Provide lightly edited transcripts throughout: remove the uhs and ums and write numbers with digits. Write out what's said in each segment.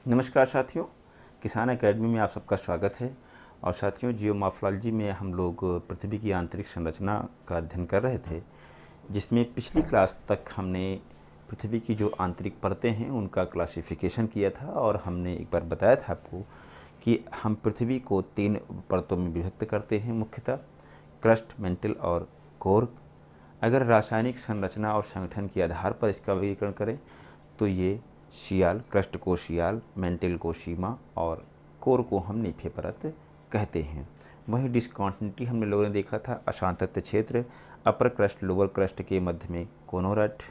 नमस्कार साथियों, किसान एकेडमी में आप सबका स्वागत है। और साथियों, जियोमॉर्फोलॉजी में हम लोग पृथ्वी की आंतरिक संरचना का अध्ययन कर रहे थे, जिसमें पिछली क्लास तक हमने पृथ्वी की जो आंतरिक परतें हैं उनका क्लासिफिकेशन किया था। और हमने एक बार बताया था आपको कि हम पृथ्वी को 3 परतों में विभक्त करते हैं, मुख्यतः क्रस्ट, मेंटल और कोर। अगर रासायनिक संरचना और संगठन के आधार पर इसका वर्गीकरण करें तो ये शियाल, क्रस्ट को शियाल, मेंटल को शीमा और कोर को हम नीफे परत कहते हैं। वहीं डिस्कॉन्टिन्यूटी हमने लोगों ने देखा था, अशांतत्य क्षेत्र, अपर क्रस्ट लोअर क्रस्ट के मध्य में कोनोरट,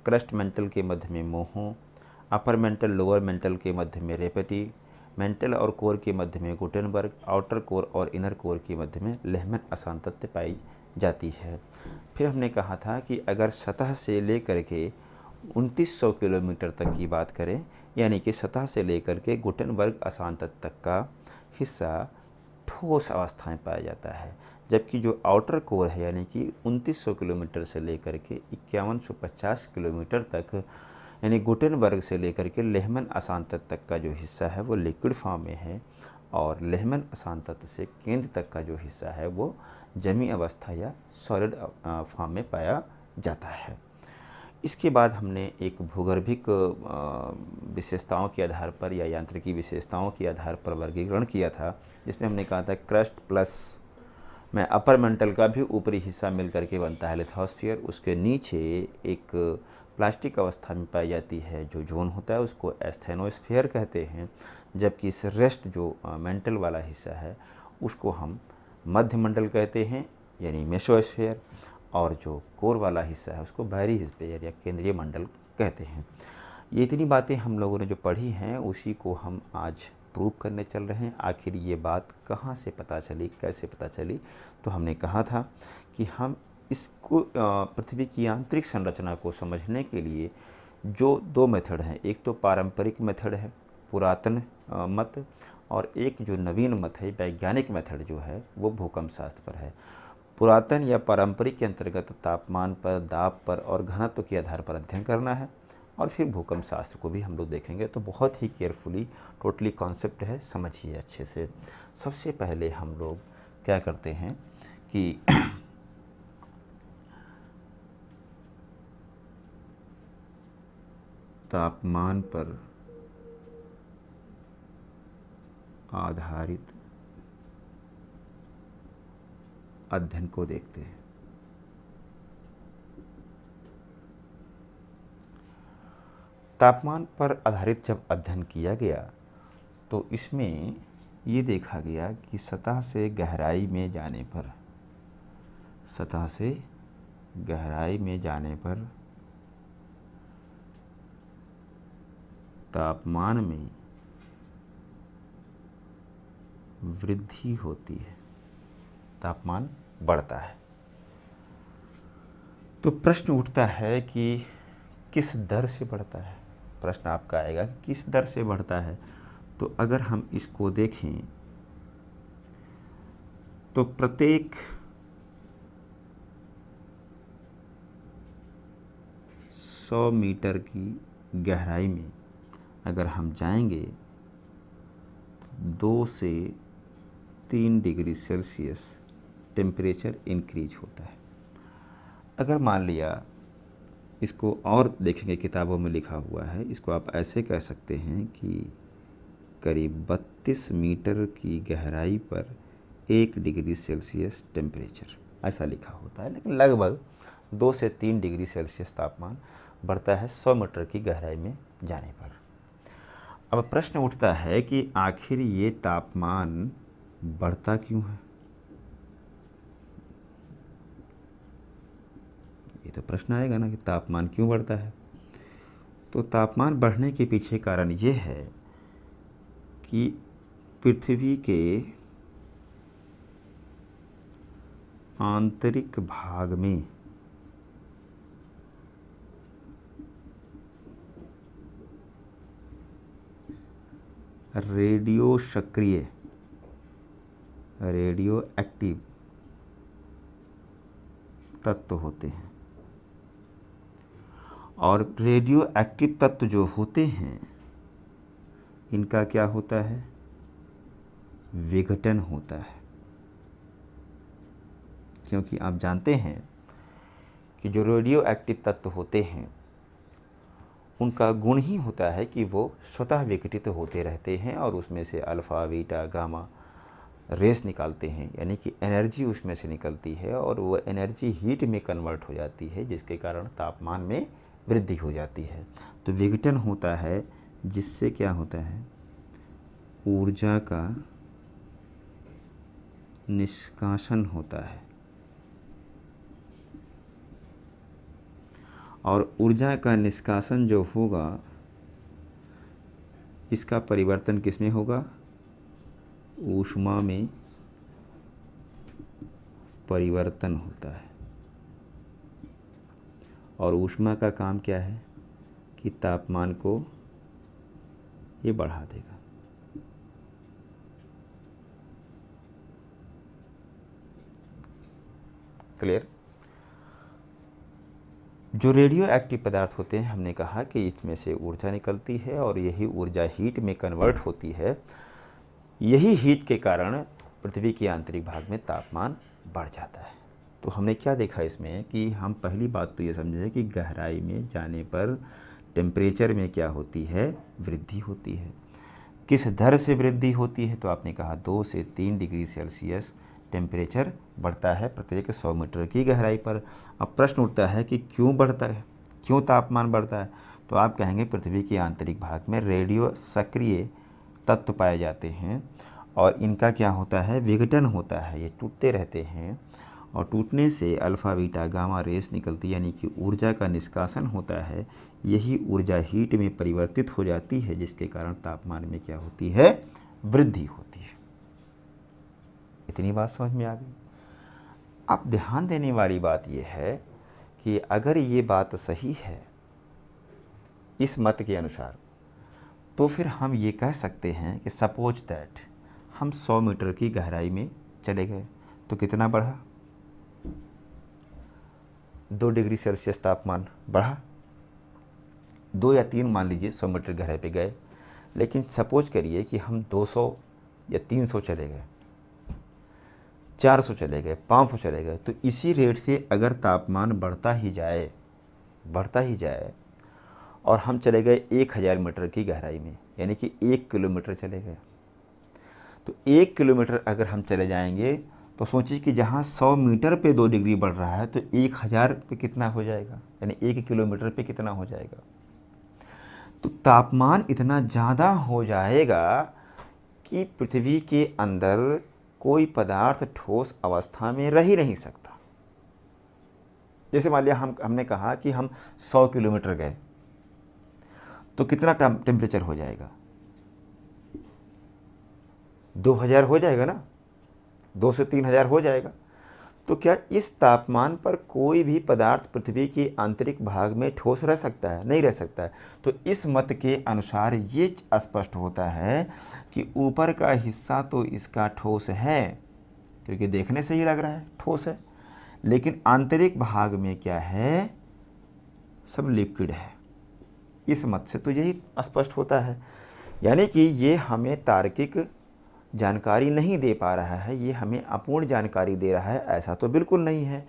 क्रस्ट मेंटल के मध्य में मोहो, अपर मेंटल लोअर मेंटल के मध्य में रेपेटी, मेंटल और कोर के मध्य में गुटेनबर्ग, आउटर कोर और इनर कोर के मध्य में लेहमन अशांतत्य पाई जाती है। फिर हमने कहा था कि अगर सतह से लेकर के 2900 किलोमीटर तक की बात करें, यानी कि सतह से लेकर के गुटेनबर्ग अशांतत्य तक का हिस्सा ठोस अवस्था में पाया जाता है, जबकि जो आउटर कोर है यानी कि 2900 किलोमीटर से लेकर के 5150 किलोमीटर तक, यानी गुटेनबर्ग से लेकर के लेहमन अशांतत्य तक का जो हिस्सा है वो लिक्विड फॉर्म में है, और लेहमन अशांतत्य से केंद्र तक का जो हिस्सा है वो जमी अवस्था या सॉलिड फॉर्म में पाया जाता है। इसके बाद हमने एक भूगर्भिक विशेषताओं के आधार पर या यांत्रिकी विशेषताओं के आधार पर वर्गीकरण किया था, जिसमें हमने कहा था क्रस्ट प्लस में अपर मेंटल का भी ऊपरी हिस्सा मिल करके बनता है लिथोस्फीयर। उसके नीचे एक प्लास्टिक अवस्था में पाई जाती है जो जोन होता है, उसको एस्थेनोस्फीयर कहते हैं, जबकि इस रेस्ट जो मेंटल वाला हिस्सा है उसको हम मध्य मंडल कहते हैं यानी मेसोस्फीयर, और जो कोर वाला हिस्सा है उसको बैरी स्फीयर या केंद्रीय मंडल कहते हैं। ये इतनी बातें हम लोगों ने जो पढ़ी हैं उसी को हम आज प्रूव करने चल रहे हैं। आखिर ये बात कहाँ से पता चली, कैसे पता चली? तो हमने कहा था कि हम इसको पृथ्वी की आंतरिक संरचना को समझने के लिए जो 2 मेथड हैं, एक तो पारंपरिक मेथड है पुरातन मत, और एक जो नवीन मत है वैज्ञानिक मेथड जो है वो भूकंप शास्त्र पर है। पुरातन या पारंपरिक के अंतर्गत तापमान पर, दाब पर और घनत्व के आधार पर अध्ययन करना है, और फिर भूकंप शास्त्र को भी हम लोग देखेंगे। तो बहुत ही केयरफुली टोटली कॉन्सेप्ट है, समझिए अच्छे से। सबसे पहले हम लोग क्या करते हैं कि तापमान पर आधारित अध्ययन को देखते हैं। तापमान पर आधारित जब अध्ययन किया गया तो इसमें ये देखा गया कि सतह से गहराई में जाने पर, सतह से गहराई में जाने पर तापमान में वृद्धि होती है, तापमान बढ़ता है। तो प्रश्न उठता है कि किस दर से बढ़ता है? प्रश्न आपका आएगा कि किस दर से बढ़ता है। तो अगर हम इसको देखें तो प्रत्येक 100 मीटर की गहराई में अगर हम जाएंगे तो 2 से 3 डिग्री सेल्सियस टेम्परेचर इंक्रीज होता है। अगर मान लिया, इसको और देखेंगे किताबों में लिखा हुआ है, इसको आप ऐसे कह सकते हैं कि करीब 32 मीटर की गहराई पर 1 डिग्री सेल्सियस टेम्परेचर, ऐसा लिखा होता है, लेकिन लगभग 2 से 3 डिग्री सेल्सियस तापमान बढ़ता है 100 मीटर की गहराई में जाने पर। अब प्रश्न उठता है कि आखिर ये तापमान बढ़ता क्यों है? ये तो प्रश्न आएगा ना कि तापमान क्यों बढ़ता है। तो तापमान बढ़ने के पीछे कारण ये है कि पृथ्वी के आंतरिक भाग में रेडियो सक्रिय, रेडियो एक्टिव तत्व होते हैं, और रेडियो एक्टिव तत्व जो होते हैं इनका क्या होता है, विघटन होता है। क्योंकि आप जानते हैं कि जो रेडियो एक्टिव तत्व होते हैं उनका गुण ही होता है कि वो स्वतः विघटित होते रहते हैं और उसमें से अल्फ़ा, बीटा, गामा रेस निकालते हैं, यानी कि एनर्जी उसमें से निकलती है और वो एनर्जी हीट में कन्वर्ट हो जाती है, जिसके कारण तापमान में वृद्धि हो जाती है। तो विघटन होता है, जिससे क्या होता है, ऊर्जा का निष्कासन होता है। और ऊर्जा का निष्कासन जो होगा, इसका परिवर्तन किसमें होगा, ऊष्मा में परिवर्तन होता है। और ऊष्मा का काम क्या है कि तापमान को ये बढ़ा देगा। क्लियर? जो रेडियो एक्टिव पदार्थ होते हैं, हमने कहा कि इसमें से ऊर्जा निकलती है और यही ऊर्जा हीट में कन्वर्ट होती है। यही हीट के कारण पृथ्वी के आंतरिक भाग में तापमान बढ़ जाता है। तो हमने क्या देखा इसमें कि हम पहली बात तो ये समझे कि गहराई में जाने पर टेम्परेचर में क्या होती है, वृद्धि होती है। किस दर से वृद्धि होती है, तो आपने कहा 2 से 3 डिग्री सेल्सियस टेम्परेचर बढ़ता है प्रत्येक 100 मीटर की गहराई पर। अब प्रश्न उठता है कि क्यों बढ़ता है, क्यों तापमान बढ़ता है? तो आप कहेंगे पृथ्वी के आंतरिक भाग में रेडियो सक्रिय तत्व पाए जाते हैं और इनका क्या होता है, विघटन होता है। ये टूटते रहते हैं और टूटने से अल्फ़ा, बीटा, गामा रेस निकलती है, यानी कि ऊर्जा का निष्कासन होता है। यही ऊर्जा हीट में परिवर्तित हो जाती है, जिसके कारण तापमान में क्या होती है, वृद्धि होती है। इतनी बात समझ में आ गई। अब ध्यान देने वाली बात यह है कि अगर ये बात सही है इस मत के अनुसार, तो फिर हम ये कह सकते हैं कि सपोज दैट हम 100 मीटर की गहराई में चले गए तो कितना बढ़ा, 2 डिग्री सेल्सियस तापमान बढ़ा। 2 या 3 मान लीजिए 100 मीटर गहराई पे गए, लेकिन सपोज करिए कि हम 200 या 300 चले गए, 400 चले गए, 500 चले गए, तो इसी रेट से अगर तापमान बढ़ता ही जाए और हम चले गए 1000 मीटर की गहराई में, यानी कि 1 किलोमीटर चले गए, तो 1 किलोमीटर अगर हम चले जाएंगे तो सोचिए कि जहाँ 100 मीटर पे 2 डिग्री बढ़ रहा है तो 1000 पे कितना हो जाएगा, यानी 1 किलोमीटर पे कितना हो जाएगा। तो तापमान इतना ज़्यादा हो जाएगा कि पृथ्वी के अंदर कोई पदार्थ ठोस अवस्था में रह ही नहीं सकता। जैसे मान लिया हमने कहा कि हम 100 किलोमीटर गए तो कितना टेम्परेचर हो जाएगा, 2000 हो जाएगा ना, 2 से 3000 हो जाएगा। तो क्या इस तापमान पर कोई भी पदार्थ पृथ्वी के आंतरिक भाग में ठोस रह सकता है? नहीं रह सकता है। तो इस मत के अनुसार ये स्पष्ट होता है कि ऊपर का हिस्सा तो इसका ठोस है, क्योंकि देखने से ही लग रहा है ठोस है, लेकिन आंतरिक भाग में क्या है, सब लिक्विड है। इस मत से तो यही स्पष्ट होता है। यानी कि ये हमें तार्किक जानकारी नहीं दे पा रहा है, ये हमें अपूर्ण जानकारी दे रहा है। ऐसा तो बिल्कुल नहीं है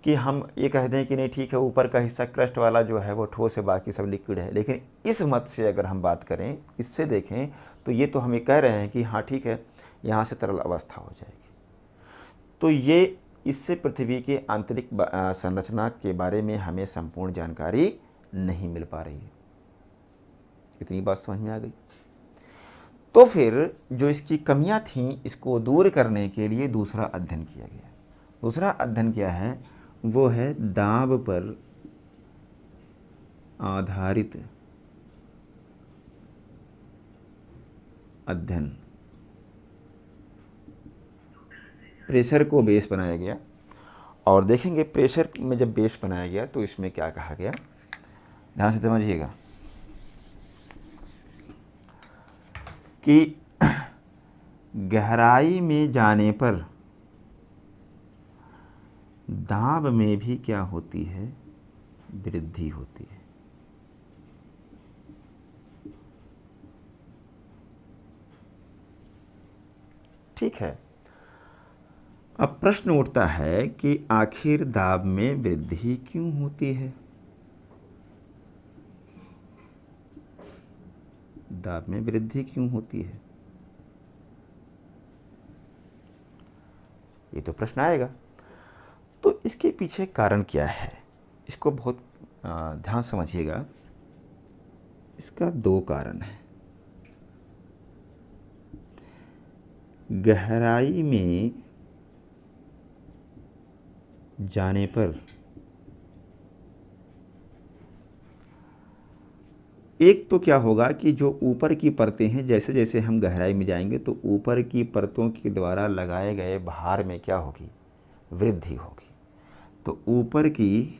कि हम ये कह दें कि नहीं ठीक है, ऊपर का हिस्सा क्रस्ट वाला जो है वो ठोस है, बाकी सब लिक्विड है। लेकिन इस मत से अगर हम बात करें, इससे देखें, तो ये तो हमें कह रहे हैं कि हाँ ठीक है, यहाँ से तरल अवस्था हो जाएगी। तो ये इससे पृथ्वी के आंतरिक संरचना के बारे में हमें संपूर्ण जानकारी नहीं मिल पा रही है। इतनी बात समझ में आ गई। तो फिर जो इसकी कमियां थीं, इसको दूर करने के लिए दूसरा अध्ययन किया गया। दूसरा अध्ययन क्या है, वो है दाब पर आधारित अध्ययन। प्रेशर को बेस बनाया गया और देखेंगे प्रेशर में जब बेस बनाया गया तो इसमें क्या कहा गया, ध्यान से समझिएगा कि गहराई में जाने पर दाब में भी क्या होती है, वृद्धि होती है। ठीक है। अब प्रश्न उठता है कि आखिर दाब में वृद्धि क्यों होती है? दाब में वृद्धि क्यों होती है? ये तो प्रश्न आएगा। तो इसके पीछे कारण क्या है, इसको बहुत ध्यान समझिएगा। इसका दो कारण है। गहराई में जाने पर एक तो क्या होगा कि जो ऊपर की परतें हैं, जैसे जैसे हम गहराई में जाएंगे तो ऊपर की परतों के द्वारा लगाए गए भार में क्या होगी? वृद्धि होगी। तो ऊपर की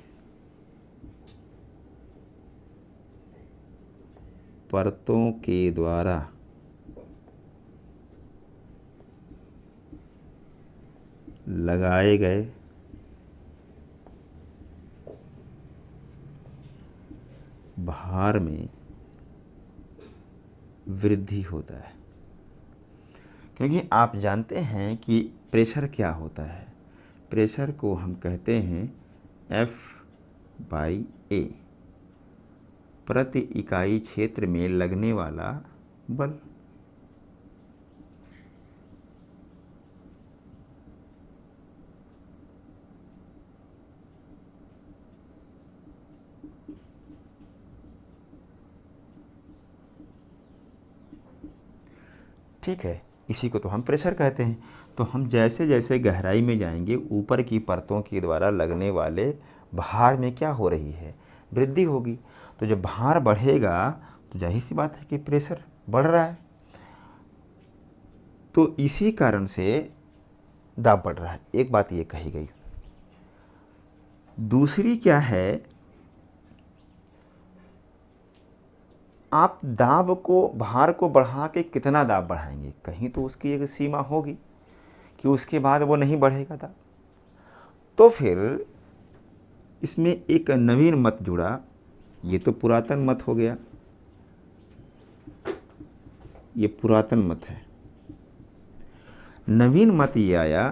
परतों के द्वारा लगाए गए भार में वृद्धि होता है। क्योंकि आप जानते हैं कि प्रेशर क्या होता है। प्रेशर को हम कहते हैं F/A, प्रति इकाई क्षेत्र में लगने वाला बल। ठीक है, इसी को तो हम प्रेशर कहते हैं। तो हम जैसे जैसे गहराई में जाएंगे ऊपर की परतों के द्वारा लगने वाले भार में क्या हो रही है? वृद्धि होगी। तो जब भार बढ़ेगा तो जाहिर सी बात है कि प्रेशर बढ़ रहा है। तो इसी कारण से दाब बढ़ रहा है। एक बात ये कही गई। दूसरी क्या है, आप दाब को, भार को बढ़ा के कितना दाब बढ़ाएंगे? कहीं तो उसकी एक सीमा होगी कि उसके बाद वो नहीं बढ़ेगा दाब। तो फिर इसमें एक नवीन मत जुड़ा। ये तो पुरातन मत हो गया, ये पुरातन मत है। नवीन मत ये आया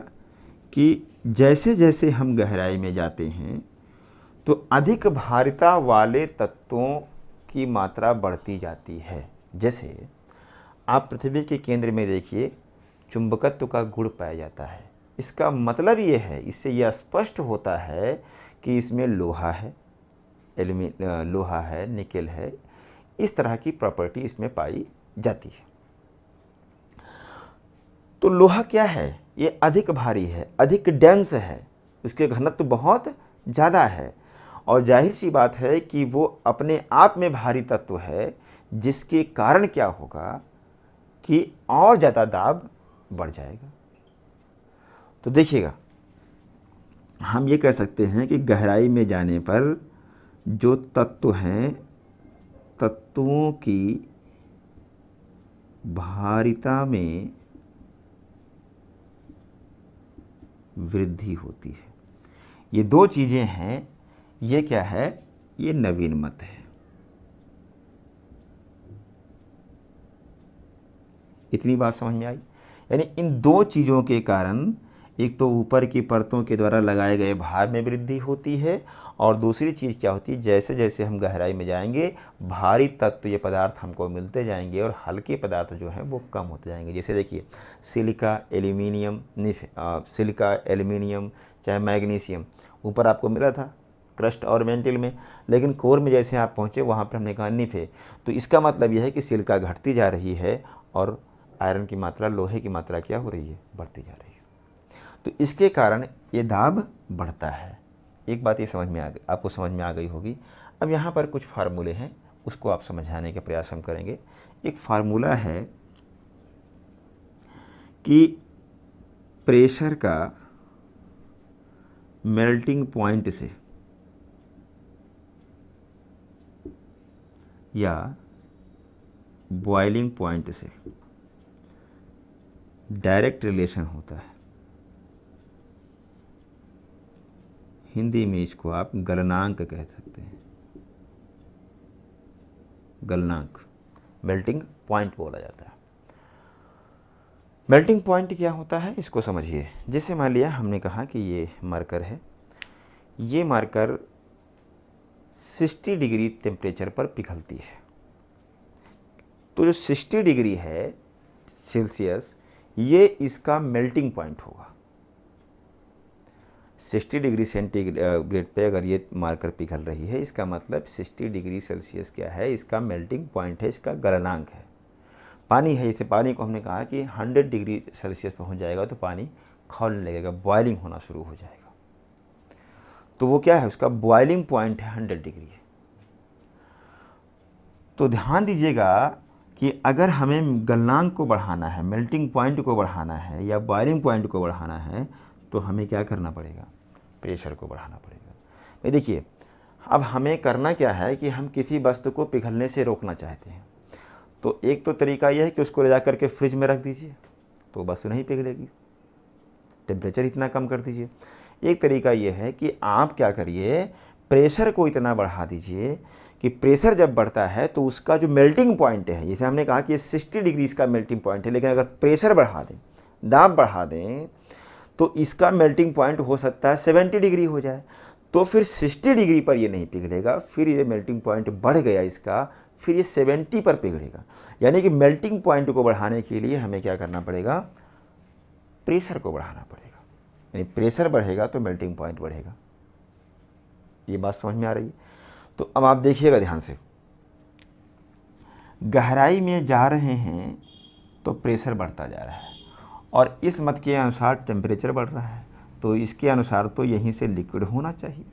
कि जैसे जैसे हम गहराई में जाते हैं तो अधिक भारिता वाले तत्वों की मात्रा बढ़ती जाती है। जैसे आप पृथ्वी के केंद्र में देखिए, चुंबकत्व का गुण पाया जाता है। इसका मतलब ये है, इससे यह स्पष्ट होता है कि इसमें लोहा है, लोहा है, निकेल है, इस तरह की प्रॉपर्टी इसमें पाई जाती है। तो लोहा क्या है? ये अधिक भारी है, अधिक डेंस है, उसके घनत्व बहुत ज़्यादा है। और जाहिर सी बात है कि वो अपने आप में भारी तत्व है, जिसके कारण क्या होगा कि और ज़्यादा दाब बढ़ जाएगा। तो देखिएगा, हम ये कह सकते हैं कि गहराई में जाने पर जो तत्व हैं, तत्वों की भारिता में वृद्धि होती है। ये दो चीज़ें हैं। ये क्या है? ये नवीन मत है। इतनी बात समझ में आई? यानी इन दो चीज़ों के कारण, एक तो ऊपर की परतों के द्वारा लगाए गए भार में वृद्धि होती है, और दूसरी चीज़ क्या होती है, जैसे जैसे हम गहराई में जाएंगे भारी तत्व, ये पदार्थ हमको मिलते जाएंगे और हल्के पदार्थ जो हैं वो कम होते जाएंगे। जैसे देखिए, सिलिका, एल्यूमिनियम, सिलिका, एल्यूमिनियम, चाहे मैग्नीशियम, ऊपर आपको मिला था क्रस्ट और मेंटिल में, लेकिन कोर में जैसे आप पहुँचे वहाँ पर हमने कहा निफे। तो इसका मतलब यह है कि सिलिका घटती जा रही है और आयरन की मात्रा, लोहे की मात्रा क्या हो रही है? बढ़ती जा रही है। तो इसके कारण ये दाब बढ़ता है। एक बात ये समझ में आपको समझ में आ गई होगी। अब यहाँ पर कुछ फार्मूले हैं, उसको आप समझाने का प्रयास हम करेंगे। एक फार्मूला है कि प्रेशर का मेल्टिंग पॉइंट से या बॉइलिंग पॉइंट से डायरेक्ट रिलेशन होता है। हिंदी में इसको आप गलनांक कह सकते हैं। गलनांक, मेल्टिंग पॉइंट बोला जाता है। मेल्टिंग पॉइंट क्या होता है इसको समझिए। जैसे मान लिया हमने कहा कि ये मार्कर है, ये मार्कर 60 डिग्री टेम्परेचर पर पिघलती है। तो जो 60 डिग्री है सेल्सियस, ये इसका मेल्टिंग पॉइंट होगा। 60 डिग्री सेंटीग्रेड पे अगर ये मार्कर पिघल रही है, इसका मतलब 60 डिग्री सेल्सियस क्या है, इसका मेल्टिंग पॉइंट है, इसका गलनांक है। पानी है, इसे पानी को हमने कहा कि 100 डिग्री सेल्सियस पहुंच जाएगा तो पानी खौलने लगेगा, बॉइलिंग होना शुरू हो जाएगा। तो वो क्या है, उसका बॉइलिंग पॉइंट है 100 डिग्री। तो ध्यान दीजिएगा कि अगर हमें गलनांक को बढ़ाना है, मेल्टिंग पॉइंट को बढ़ाना है या बॉइलिंग पॉइंट को बढ़ाना है, तो हमें क्या करना पड़ेगा, प्रेशर को बढ़ाना पड़ेगा। भाई देखिए, अब हमें करना क्या है कि हम किसी वस्तु को पिघलने से रोकना चाहते हैं। तो एक तो तरीका यह है कि उसको ले जा करके फ्रिज में रख दीजिए, तो वस्तु नहीं पिघलेगी, टेम्परेचर इतना कम कर दीजिए। एक तरीका यह है कि आप क्या करिए, प्रेशर को इतना बढ़ा दीजिए कि प्रेशर जब बढ़ता है तो उसका जो मेल्टिंग पॉइंट है, जैसे हमने कहा कि 60 डिग्री इसका मेल्टिंग पॉइंट है, लेकिन अगर प्रेशर बढ़ा दें, दाब बढ़ा दें, तो इसका मेल्टिंग पॉइंट हो सकता है 70 डिग्री हो जाए। तो फिर 60 डिग्री पर ये नहीं पिघलेगा, फिर ये मेल्टिंग पॉइंट बढ़ गया इसका, फिर ये 70 पर पिघलेगा। यानी कि मेल्टिंग पॉइंट को बढ़ाने के लिए हमें क्या करना पड़ेगा, प्रेशर को बढ़ाना पड़ेगा। यानी प्रेशर बढ़ेगा तो मेल्टिंग पॉइंट बढ़ेगा। ये बात समझ में आ रही है? तो अब आप देखिएगा ध्यान से, गहराई में जा रहे हैं तो प्रेशर बढ़ता जा रहा है, और इस मत के अनुसार टेम्परेचर बढ़ रहा है, तो इसके अनुसार तो यहीं से लिक्विड होना चाहिए,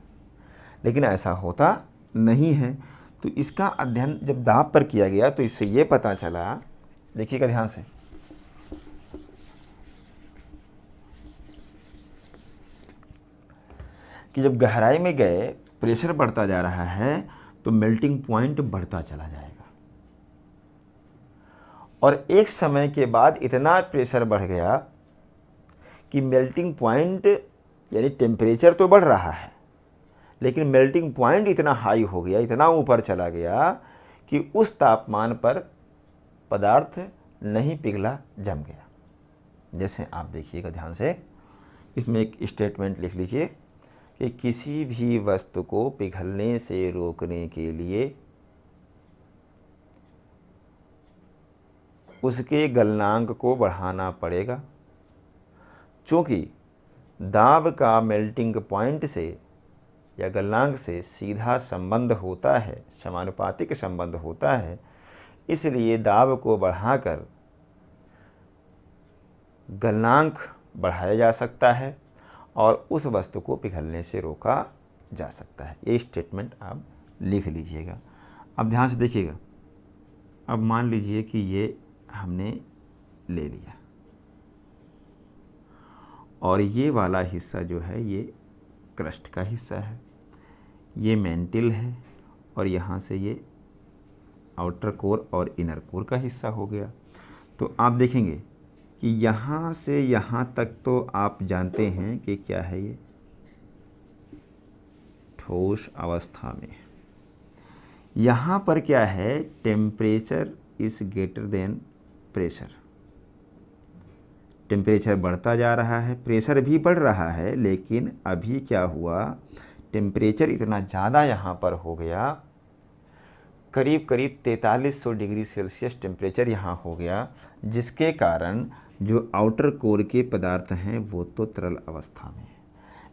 लेकिन ऐसा होता नहीं है। तो इसका अध्ययन जब दाब पर किया गया तो इससे ये पता चला, देखिएगा ध्यान से, कि जब गहराई में गए प्रेशर बढ़ता जा रहा है तो मेल्टिंग पॉइंट बढ़ता चला जाएगा, और एक समय के बाद इतना प्रेशर बढ़ गया कि मेल्टिंग पॉइंट, यानी टेम्परेचर तो बढ़ रहा है लेकिन मेल्टिंग पॉइंट इतना हाई हो गया, इतना ऊपर चला गया कि उस तापमान पर पदार्थ नहीं पिघला, जम गया। जैसे आप देखिएगा ध्यान से, इसमें एक स्टेटमेंट लिख लीजिए कि किसी भी वस्तु को पिघलने से रोकने के लिए उसके गलनांक को बढ़ाना पड़ेगा, चूँकि दाब का मेल्टिंग पॉइंट से या गलनांक से सीधा संबंध होता है, समानुपातिक संबंध होता है। इसलिए दाब को बढ़ाकर गलनांक बढ़ाया जा सकता है और उस वस्तु को पिघलने से रोका जा सकता है। ये स्टेटमेंट आप लिख लीजिएगा। अब ध्यान से देखिएगा, अब मान लीजिए कि ये हमने ले लिया और ये वाला हिस्सा जो है ये क्रस्ट का हिस्सा है, ये मेंटिल है, और यहाँ से ये आउटर कोर और इनर कोर का हिस्सा हो गया। तो आप देखेंगे कि यहाँ से यहाँ तक तो आप जानते हैं कि क्या है, ये ठोस अवस्था में। यहाँ पर क्या है, temperature is greater than pressure. Temperature बढ़ता जा रहा है, प्रेशर भी बढ़ रहा है, लेकिन अभी क्या हुआ, टेम्परेचर इतना ज़्यादा यहाँ पर हो गया, करीब करीब 4300 डिग्री सेल्सियस टेम्परेचर यहाँ हो गया, जिसके कारण जो आउटर कोर के पदार्थ हैं वो तो तरल अवस्था में है।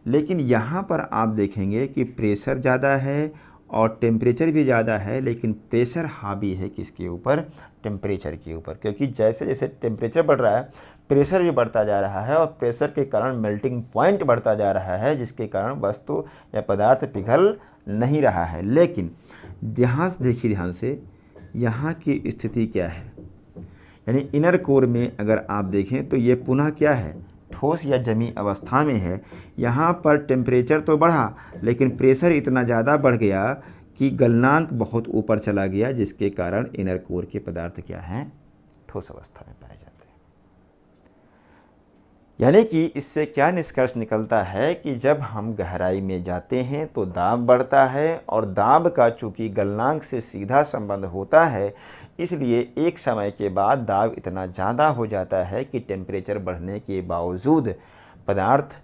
लेकिन यहाँ पर आप देखेंगे कि प्रेशर ज़्यादा है और टेम्परेचर भी ज़्यादा है, लेकिन प्रेशर हावी है किसके ऊपर, टेम्परेचर के ऊपर, क्योंकि जैसे जैसे टेम्परेचर बढ़ रहा है प्रेशर भी बढ़ता जा रहा है, और प्रेशर के कारण मेल्टिंग पॉइंट बढ़ता जा रहा है, जिसके कारण वस्तु या पदार्थ पिघल नहीं रहा है। लेकिन ध्यान से देखिए, ध्यान से, यहाँ की स्थिति क्या है, यानी इनर कोर में अगर आप देखें तो ये पुनः क्या है, ठोस या जमी अवस्था में है। यहाँ पर टेम्परेचर तो बढ़ा लेकिन प्रेशर इतना ज़्यादा बढ़ गया कि गलनांक बहुत ऊपर चला गया, जिसके कारण इनर कोर के पदार्थ क्या हैं, ठोस अवस्था में पाए जाते हैं। यानी कि इससे क्या निष्कर्ष निकलता है कि जब हम गहराई में जाते हैं तो दाब बढ़ता है, और दाब का चूँकि गलनांक से सीधा संबंध होता है, इसलिए एक समय के बाद दाब इतना ज़्यादा हो जाता है कि टेम्परेचर बढ़ने के बावजूद पदार्थ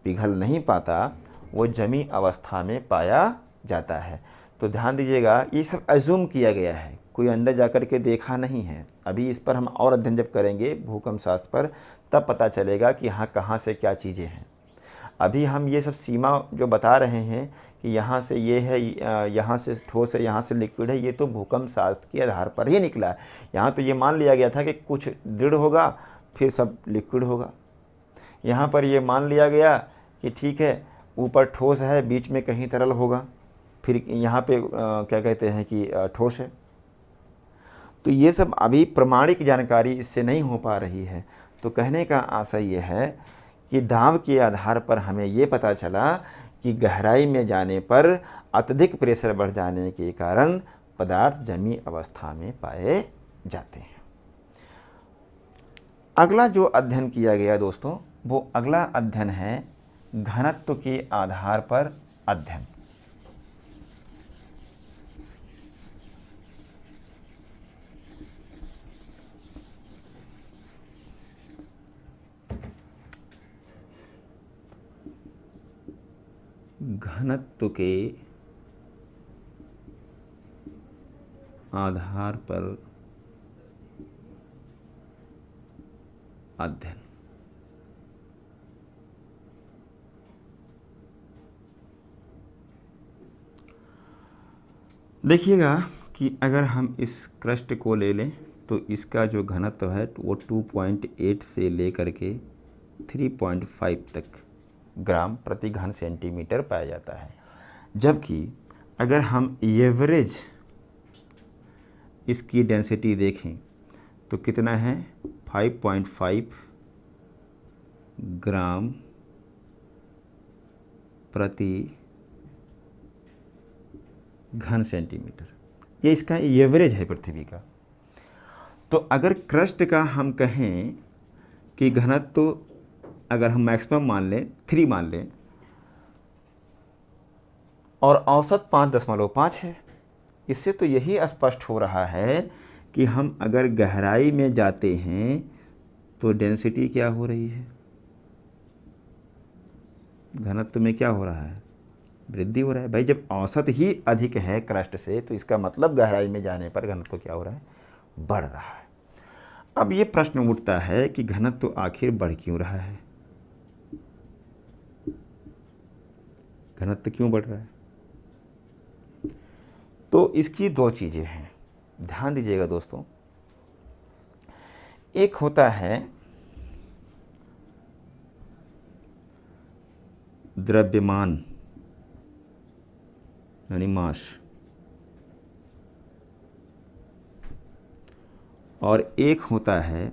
पिघल नहीं पाता, वो जमी अवस्था में पाया जाता है। तो ध्यान दीजिएगा, ये सब अज्यूम किया गया है, कोई अंदर जाकर के देखा नहीं है। अभी इस पर हम और अध्ययन जब करेंगे भूकंप शास्त्र पर, तब पता चलेगा कि हाँ कहाँ से क्या चीज़ें हैं। अभी हम ये सब सीमा जो बता रहे हैं कि यहाँ से ये है, यहाँ से ठोस है, यहाँ से लिक्विड है, ये तो भूकंप शास्त्र के आधार पर ही निकला है। यहाँ तो ये मान लिया गया था कि कुछ दृढ़ होगा फिर सब लिक्विड होगा। यहाँ पर ये मान लिया गया कि ठीक है ऊपर ठोस है, बीच में कहीं तरल होगा, फिर यहाँ पे क्या कहते हैं कि ठोस है। तो ये सब अभी प्रमाणिक जानकारी इससे नहीं हो पा रही है। तो कहने का आशय ये है कि दाब के आधार पर हमें ये पता चला कि गहराई में जाने पर अत्यधिक प्रेशर बढ़ जाने के कारण पदार्थ जमी अवस्था में पाए जाते हैं। अगला जो अध्ययन किया गया दोस्तों, वो अगला अध्ययन है घनत्व के आधार पर अध्ययन। घनत्व के आधार पर अध्ययन। देखिएगा कि अगर हम इस क्रस्ट को ले लें तो इसका जो घनत्व है वो 2.8 से लेकर के 3.5 तक ग्राम प्रति घन सेंटीमीटर पाया जाता है। जबकि अगर हम एवरेज इसकी डेंसिटी देखें तो कितना है, 5.5 ग्राम प्रति घन सेंटीमीटर। ये इसका एवरेज है पृथ्वी का। तो अगर क्रस्ट का हम कहें कि घनत्व अगर हम मैक्सिमम मान लें 3 मान लें और औसत 5.5 है, इससे तो यही स्पष्ट हो रहा है कि हम अगर गहराई में जाते हैं तो डेंसिटी क्या हो रही है, घनत्व में क्या हो रहा है, वृद्धि हो रहा है। भाई जब औसत ही अधिक है क्रस्ट से तो इसका मतलब गहराई में जाने पर घनत्व क्या हो रहा है, बढ़ रहा है। अब ये प्रश्न उठता है कि घनत्व आखिर बढ़ क्यों रहा है, घनत्व क्यों बढ़ रहा है। तो इसकी 2 चीज़ें हैं, ध्यान दीजिएगा दोस्तों। एक होता है द्रव्यमान यानी मास, और एक होता है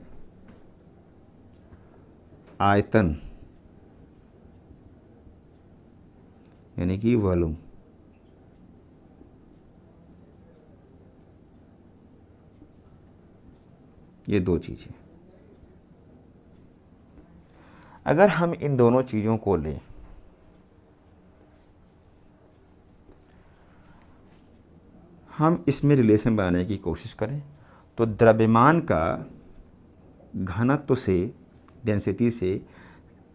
आयतन यानी कि वॉल्यूम। ये 2 चीज़ें, अगर हम इन दोनों चीज़ों को लें, हम इसमें रिलेशन बनाने की कोशिश करें तो द्रव्यमान का घनत्व से डेंसिटी से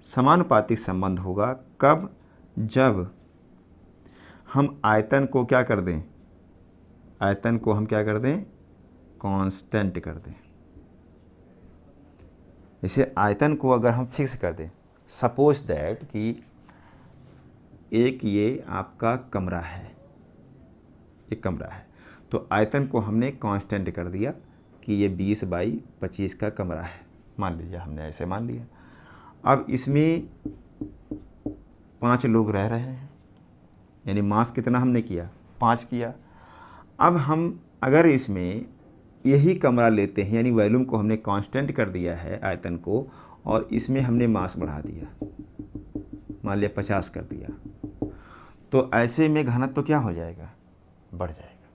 समानुपातिक संबंध होगा। कब, जब हम आयतन को क्या कर दें, आयतन को हम क्या कर दें, कांस्टेंट कर दें। जैसे आयतन को अगर हम फिक्स कर दें, सपोज दैट कि एक ये आपका कमरा है, एक कमरा है, तो आयतन को हमने कांस्टेंट कर दिया कि ये 20x25 का कमरा है, मान लीजिए हमने ऐसे मान लिया। अब इसमें 5 लोग रह रहे हैं, यानी मास कितना हमने किया, 5 किया। अब हम अगर इसमें यही कमरा लेते हैं, यानी वॉल्यूम को हमने कांस्टेंट कर दिया है आयतन को, और इसमें हमने मास बढ़ा दिया, मान लिया 50 कर दिया, तो ऐसे में घनत्व क्या हो जाएगा, बढ़ जाएगा,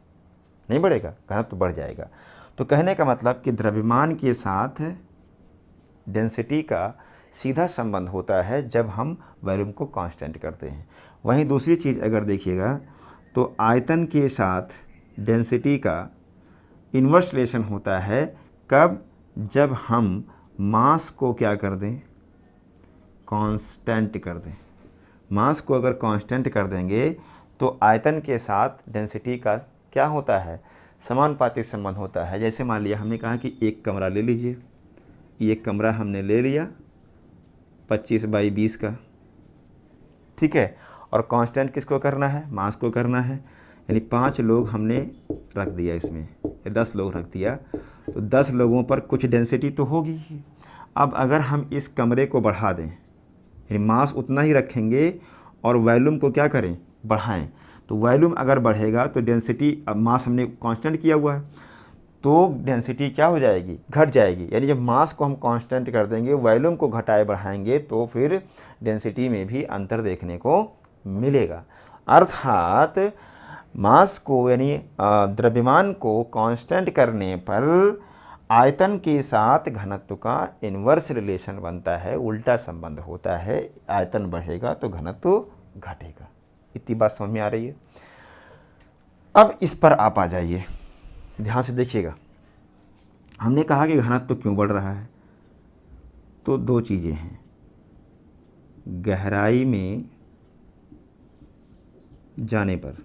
नहीं बढ़ेगा, घनत्व बढ़ जाएगा। तो कहने का मतलब कि द्रव्यमान के साथ डेंसिटी का सीधा संबंध होता है जब हम वॉल्यूम को कांस्टेंट करते हैं। वहीं दूसरी चीज़ अगर देखिएगा तो आयतन के साथ डेंसिटी का इन्वर्स रिलेशन होता है कब? जब हम मास को क्या कर दें, कांस्टेंट कर दें। मास को अगर कांस्टेंट कर देंगे तो आयतन के साथ डेंसिटी का क्या होता है, समानुपाती संबंध होता है। जैसे मान लिया हमने कहा कि एक कमरा ले लीजिए, ये कमरा हमने ले लिया 25 बाई 20 का, ठीक है, और कांस्टेंट किसको करना है, मास को करना है। यानी 5 लोग हमने रख दिया इसमें, 10 लोग रख दिया, तो 10 लोगों पर कुछ डेंसिटी तो होगी ही। अब अगर हम इस कमरे को बढ़ा दें, यानी मास उतना ही रखेंगे और वॉल्यूम को क्या करें, बढ़ाएं, तो वॉल्यूम अगर बढ़ेगा तो डेंसिटी, अब मास हमने कांस्टेंट किया हुआ है तो डेंसिटी क्या हो जाएगी, घट जाएगी। यानी जब मास को हम कांस्टेंट कर देंगे, वॉल्यूम को घटाए बढ़ाएंगे, तो फिर डेंसिटी में भी अंतर देखने को मिलेगा। अर्थात मास को यानी द्रव्यमान को कांस्टेंट करने पर आयतन के साथ घनत्व का इन्वर्स रिलेशन बनता है, उल्टा संबंध होता है। आयतन बढ़ेगा तो घनत्व घटेगा। इतनी बात समझ में आ रही है? अब इस पर आप आ जाइए, ध्यान से देखिएगा। हमने कहा कि घनत्व क्यों बढ़ रहा है, तो 2 चीज़ें हैं। गहराई में जाने पर,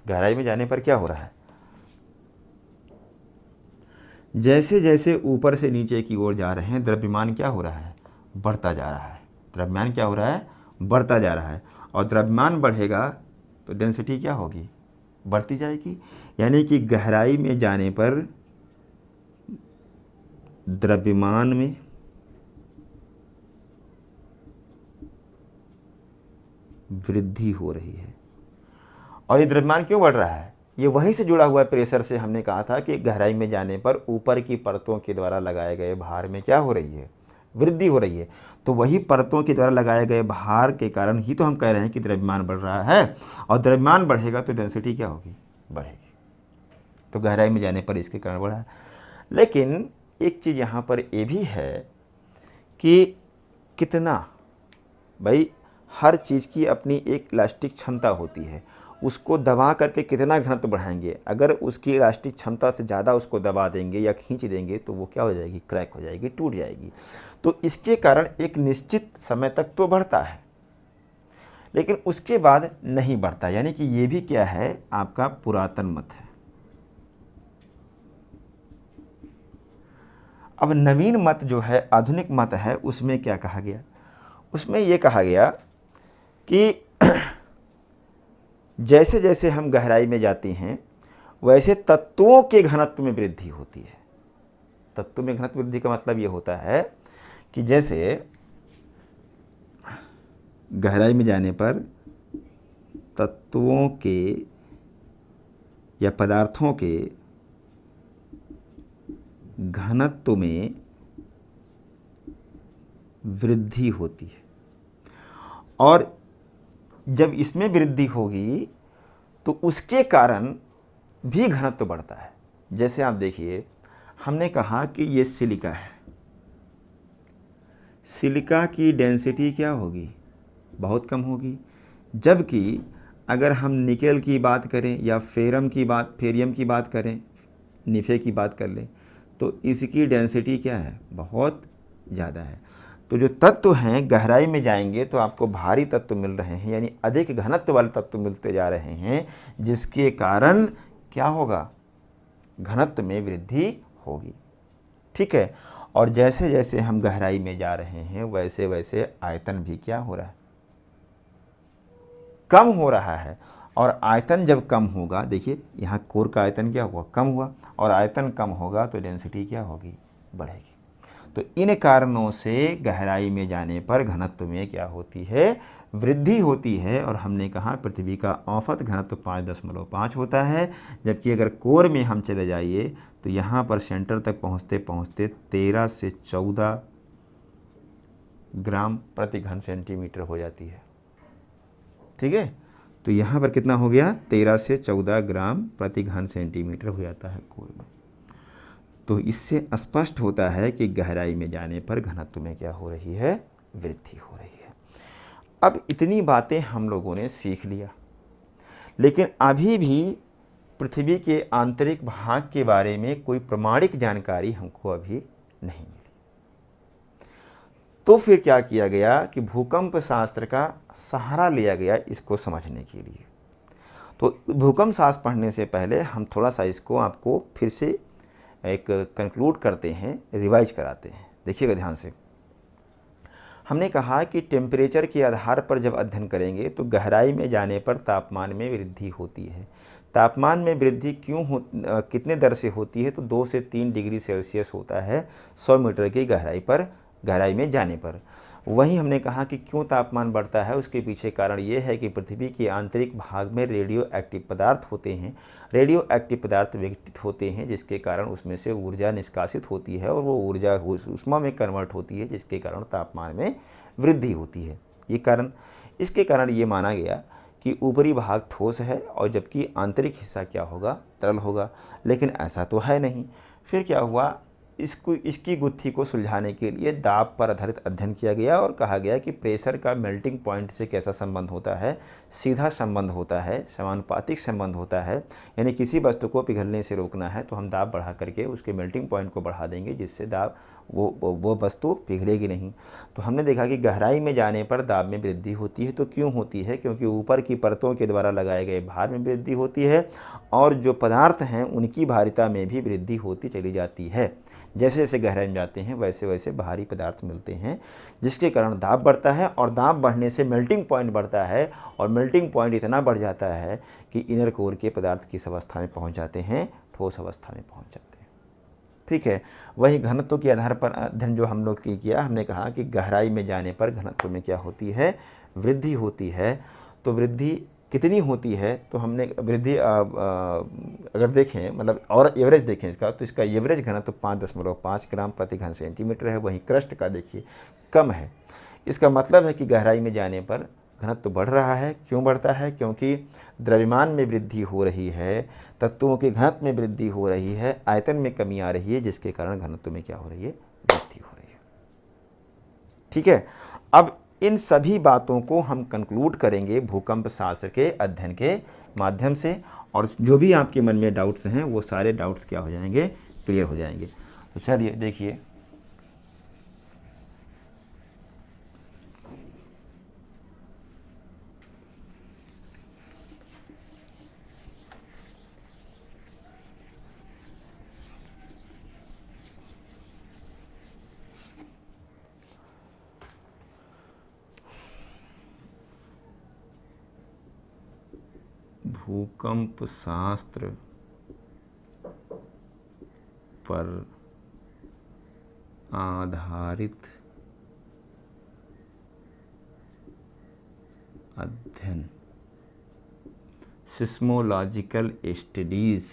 गहराई में जाने पर क्या हो रहा है, जैसे जैसे ऊपर से नीचे की ओर जा रहे हैं द्रव्यमान क्या हो रहा है, बढ़ता जा रहा है। द्रव्यमान क्या हो रहा है, बढ़ता जा रहा है। और द्रव्यमान बढ़ेगा तो डेंसिटी क्या होगी, बढ़ती जाएगी। यानी कि गहराई में जाने पर द्रव्यमान में वृद्धि हो रही है। और ये द्रव्यमान क्यों बढ़ रहा है, ये वहीं से जुड़ा हुआ है प्रेशर से। हमने कहा था कि गहराई में जाने पर ऊपर की परतों के द्वारा लगाए गए भार में क्या हो रही है, वृद्धि हो रही है। तो वही परतों के द्वारा लगाए गए भार के कारण ही तो हम कह रहे हैं कि द्रव्यमान बढ़ रहा है। और द्रव्यमान बढ़ेगा तो डेंसिटी क्या होगी, बढ़ेगी। तो गहराई में जाने पर इसके कारण बढ़ा है। लेकिन एक चीज़ यहाँ पर ये भी है कि कितना, भाई हर चीज़ की अपनी एक इलास्टिक क्षमता होती है, उसको दबा करके कितना घनत्व बढ़ाएंगे। अगर उसकी इलास्टिक क्षमता से ज़्यादा उसको दबा देंगे या खींच देंगे तो वो क्या हो जाएगी, क्रैक हो जाएगी, टूट जाएगी। तो इसके कारण एक निश्चित समय तक तो बढ़ता है, लेकिन उसके बाद नहीं बढ़ता। यानी कि ये भी क्या है, आपका पुरातन मत है। अब नवीन मत जो है, आधुनिक मत है, उसमें क्या कहा गया, उसमें ये कहा गया कि जैसे जैसे हम गहराई में जाते हैं वैसे तत्वों के घनत्व में वृद्धि होती है। तत्व में घनत्व वृद्धि का मतलब ये होता है कि जैसे गहराई में जाने पर तत्वों के या पदार्थों के घनत्व में वृद्धि होती है। और जब इसमें वृद्धि होगी तो उसके कारण भी घनत्व बढ़ता है। जैसे आप देखिए, हमने कहा कि ये सिलिका है, सिलिका की डेंसिटी क्या होगी, बहुत कम होगी। जबकि अगर हम निकेल की बात करें या फेरियम की बात करें, निफे की बात कर लें, तो इसकी डेंसिटी क्या है, बहुत ज़्यादा है। तो जो तत्व हैं गहराई में जाएंगे तो आपको भारी तत्व मिल रहे हैं, यानी अधिक घनत्व वाले तत्व मिलते जा रहे हैं, जिसके कारण क्या होगा, घनत्व में वृद्धि होगी। ठीक है। और जैसे जैसे हम गहराई में जा रहे हैं वैसे वैसे आयतन भी क्या हो रहा है, कम हो रहा है। और आयतन जब कम होगा, देखिए यहाँ कोर का आयतन क्या हुआ, कम हुआ, और आयतन कम होगा तो डेंसिटी क्या होगी, बढ़ेगी। तो इन कारणों से गहराई में जाने पर घनत्व में क्या होती है, वृद्धि होती है। और हमने कहा पृथ्वी का औसत घनत्व 5.5 होता है, जबकि अगर कोर में हम चले जाइए तो यहाँ पर सेंटर तक पहुँचते पहुँचते 13 से 14 ग्राम प्रति घन सेंटीमीटर हो जाती है। ठीक है, तो यहाँ पर कितना हो गया, 13 से 14 ग्राम प्रति घन सेंटीमीटर हो जाता है कोर में। तो इससे स्पष्ट होता है कि गहराई में जाने पर घनत्व में क्या हो रही है, वृद्धि हो रही है। अब इतनी बातें हम लोगों ने सीख लिया, लेकिन अभी भी पृथ्वी के आंतरिक भाग के बारे में कोई प्रमाणिक जानकारी हमको अभी नहीं मिली। तो फिर क्या किया गया कि भूकंप शास्त्र का सहारा लिया गया इसको समझने के लिए। तो भूकंप शास्त्र पढ़ने से पहले हम थोड़ा सा इसको आपको फिर से एक कंक्लूड करते हैं, रिवाइज कराते हैं। देखिएगा ध्यान से। हमने कहा कि टेम्परेचर के आधार पर जब अध्ययन करेंगे तो गहराई में जाने पर तापमान में वृद्धि होती है। तापमान में वृद्धि कितने दर से होती है? तो 2 से 3 डिग्री सेल्सियस होता है 100 मीटर की गहराई में जाने पर। वहीं हमने कहा कि क्यों तापमान बढ़ता है, उसके पीछे कारण ये है कि पृथ्वी के आंतरिक भाग में रेडियो एक्टिव पदार्थ होते हैं। रेडियो एक्टिव पदार्थ विघटित होते हैं जिसके कारण उसमें से ऊर्जा निष्कासित होती है और वो ऊर्जा ऊष्मा में कन्वर्ट होती है जिसके कारण तापमान में वृद्धि होती है। इसके कारण ये माना गया कि ऊपरी भाग ठोस है और जबकि आंतरिक हिस्सा क्या होगा? तरल होगा। लेकिन ऐसा तो है नहीं। फिर क्या हुआ? इसकी गुत्थी को सुलझाने के लिए दाब पर आधारित अध्ययन किया गया और कहा गया कि प्रेशर का मेल्टिंग पॉइंट से कैसा संबंध होता है? सीधा संबंध होता है, समानुपातिक संबंध होता है। यानी किसी वस्तु को पिघलने से रोकना है तो हम दाब बढ़ा करके उसके मेल्टिंग पॉइंट को बढ़ा देंगे जिससे दाब वो वस्तु पिघलेगी नहीं। तो हमने देखा कि गहराई में जाने पर दाब में वृद्धि होती है। तो क्यों होती है? क्योंकि ऊपर की परतों के द्वारा लगाए गए भार में वृद्धि होती है और जो पदार्थ हैं उनकी भारिता में भी वृद्धि होती चली जाती है। जैसे जैसे गहराई में जाते हैं वैसे वैसे भारी पदार्थ मिलते हैं जिसके कारण दाब बढ़ता है और दाब बढ़ने से मेल्टिंग पॉइंट बढ़ता है और मेल्टिंग पॉइंट इतना बढ़ जाता है कि इनर कोर के पदार्थ किस अवस्था में पहुंच जाते हैं? ठोस अवस्था में पहुंच जाते हैं। ठीक है। वही घनत्व के आधार पर अध्ययन जो हम लोग किया, हमने कहा कि गहराई में जाने पर घनत्व में क्या होती है? वृद्धि होती है। तो वृद्धि कितनी होती है? तो हमने वृद्धि अगर देखें मतलब और एवरेज देखें इसका, तो इसका एवरेज घनत्व 5.5 ग्राम प्रति घन सेंटीमीटर है। वहीं क्रस्ट का देखिए कम है। इसका मतलब है कि गहराई में जाने पर घनत्व बढ़ रहा है। क्यों बढ़ता है? क्योंकि द्रव्यमान में वृद्धि हो रही है, तत्वों के घनत्व में वृद्धि हो रही है, आयतन में कमी आ रही है जिसके कारण घनत्व में क्या हो रही है? वृद्धि हो रही है। ठीक है। अब इन सभी बातों को हम कंक्लूड करेंगे भूकंप शास्त्र के अध्ययन के माध्यम से और जो भी आपके मन में डाउट्स हैं वो सारे डाउट्स क्या हो जाएंगे? क्लियर हो जाएंगे। तो चलिए देखिए, भूकंप शास्त्र पर आधारित अध्ययन, सिस्मोलॉजिकल स्टडीज।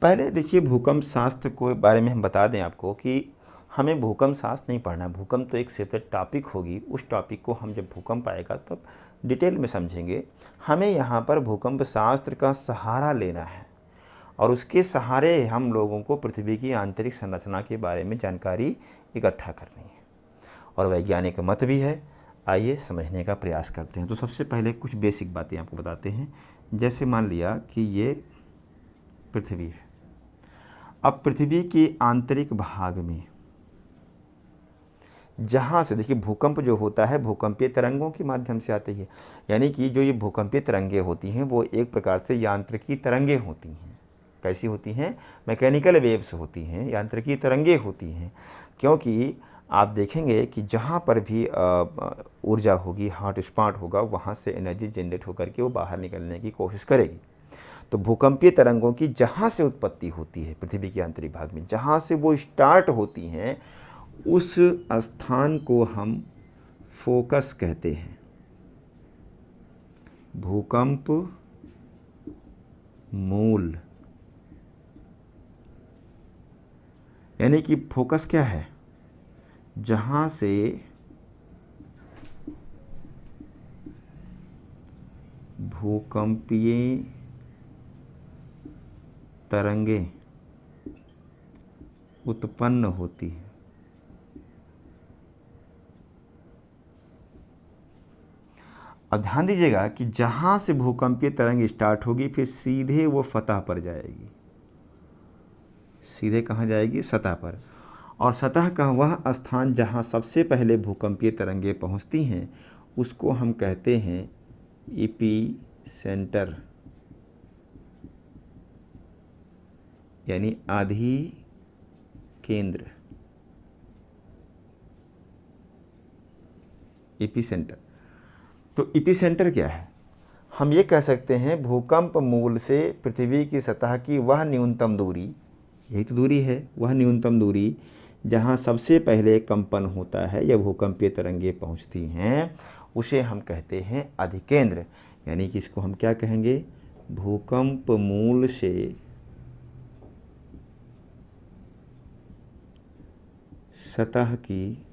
पहले देखिए भूकंप शास्त्र के बारे में हम बता दें आपको कि हमें भूकंप शास्त्र नहीं पढ़ना है। भूकंप तो एक सेपरेट टॉपिक होगी, उस टॉपिक को हम जब भूकंप आएगा तब डिटेल में समझेंगे। हमें यहाँ पर भूकंप शास्त्र का सहारा लेना है और उसके सहारे हम लोगों को पृथ्वी की आंतरिक संरचना के बारे में जानकारी इकट्ठा करनी है और वैज्ञानिक मत भी है। आइए समझने का प्रयास करते हैं। तो सबसे पहले कुछ बेसिक बातें आपको बताते हैं। जैसे मान लिया कि ये पृथ्वी है। अब पृथ्वी के आंतरिक भाग में जहाँ से देखिए भूकंप जो होता है भूकंपीय तरंगों के माध्यम से आती है। यानी कि जो ये भूकंपीय तरंगे होती हैं वो एक प्रकार से यांत्रिकी तरंगे होती हैं। कैसी होती हैं? मैकेनिकल वेव्स होती हैं, यांत्रिकी तरंगे होती हैं। क्योंकि आप देखेंगे कि जहाँ पर भी ऊर्जा होगी, हॉट स्पॉट होगा, वहाँ से एनर्जी जनरेट होकर के वो बाहर निकलने की कोशिश करेगी। तो भूकंपीय तरंगों की जहाँ से उत्पत्ति होती है पृथ्वी के आंतरिक भाग में, जहाँ से वो स्टार्ट होती हैं उस स्थान को हम फोकस कहते हैं। भूकंप मूल, यानी कि फोकस क्या है? जहां से भूकंपीय तरंगे उत्पन्न होती है। अब ध्यान दीजिएगा कि जहाँ से भूकंपीय तरंग स्टार्ट होगी फिर सीधे वो सतह पर जाएगी। सीधे कहाँ जाएगी? सतह पर। और सतह का वह स्थान जहाँ सबसे पहले भूकंपीय तरंगें पहुँचती हैं उसको हम कहते हैं एपी सेंटर, यानी आधि केंद्र, एपीसेंटर। तो एपीसेंटर क्या है? हम ये कह सकते हैं भूकंप मूल से पृथ्वी की सतह की वह न्यूनतम दूरी, यही तो दूरी है, वह न्यूनतम दूरी जहाँ सबसे पहले कंपन होता है या भूकंपीय तरंगें पहुँचती हैं उसे हम कहते हैं अधिकेंद्र। यानी कि इसको हम क्या कहेंगे? भूकंप मूल से सतह की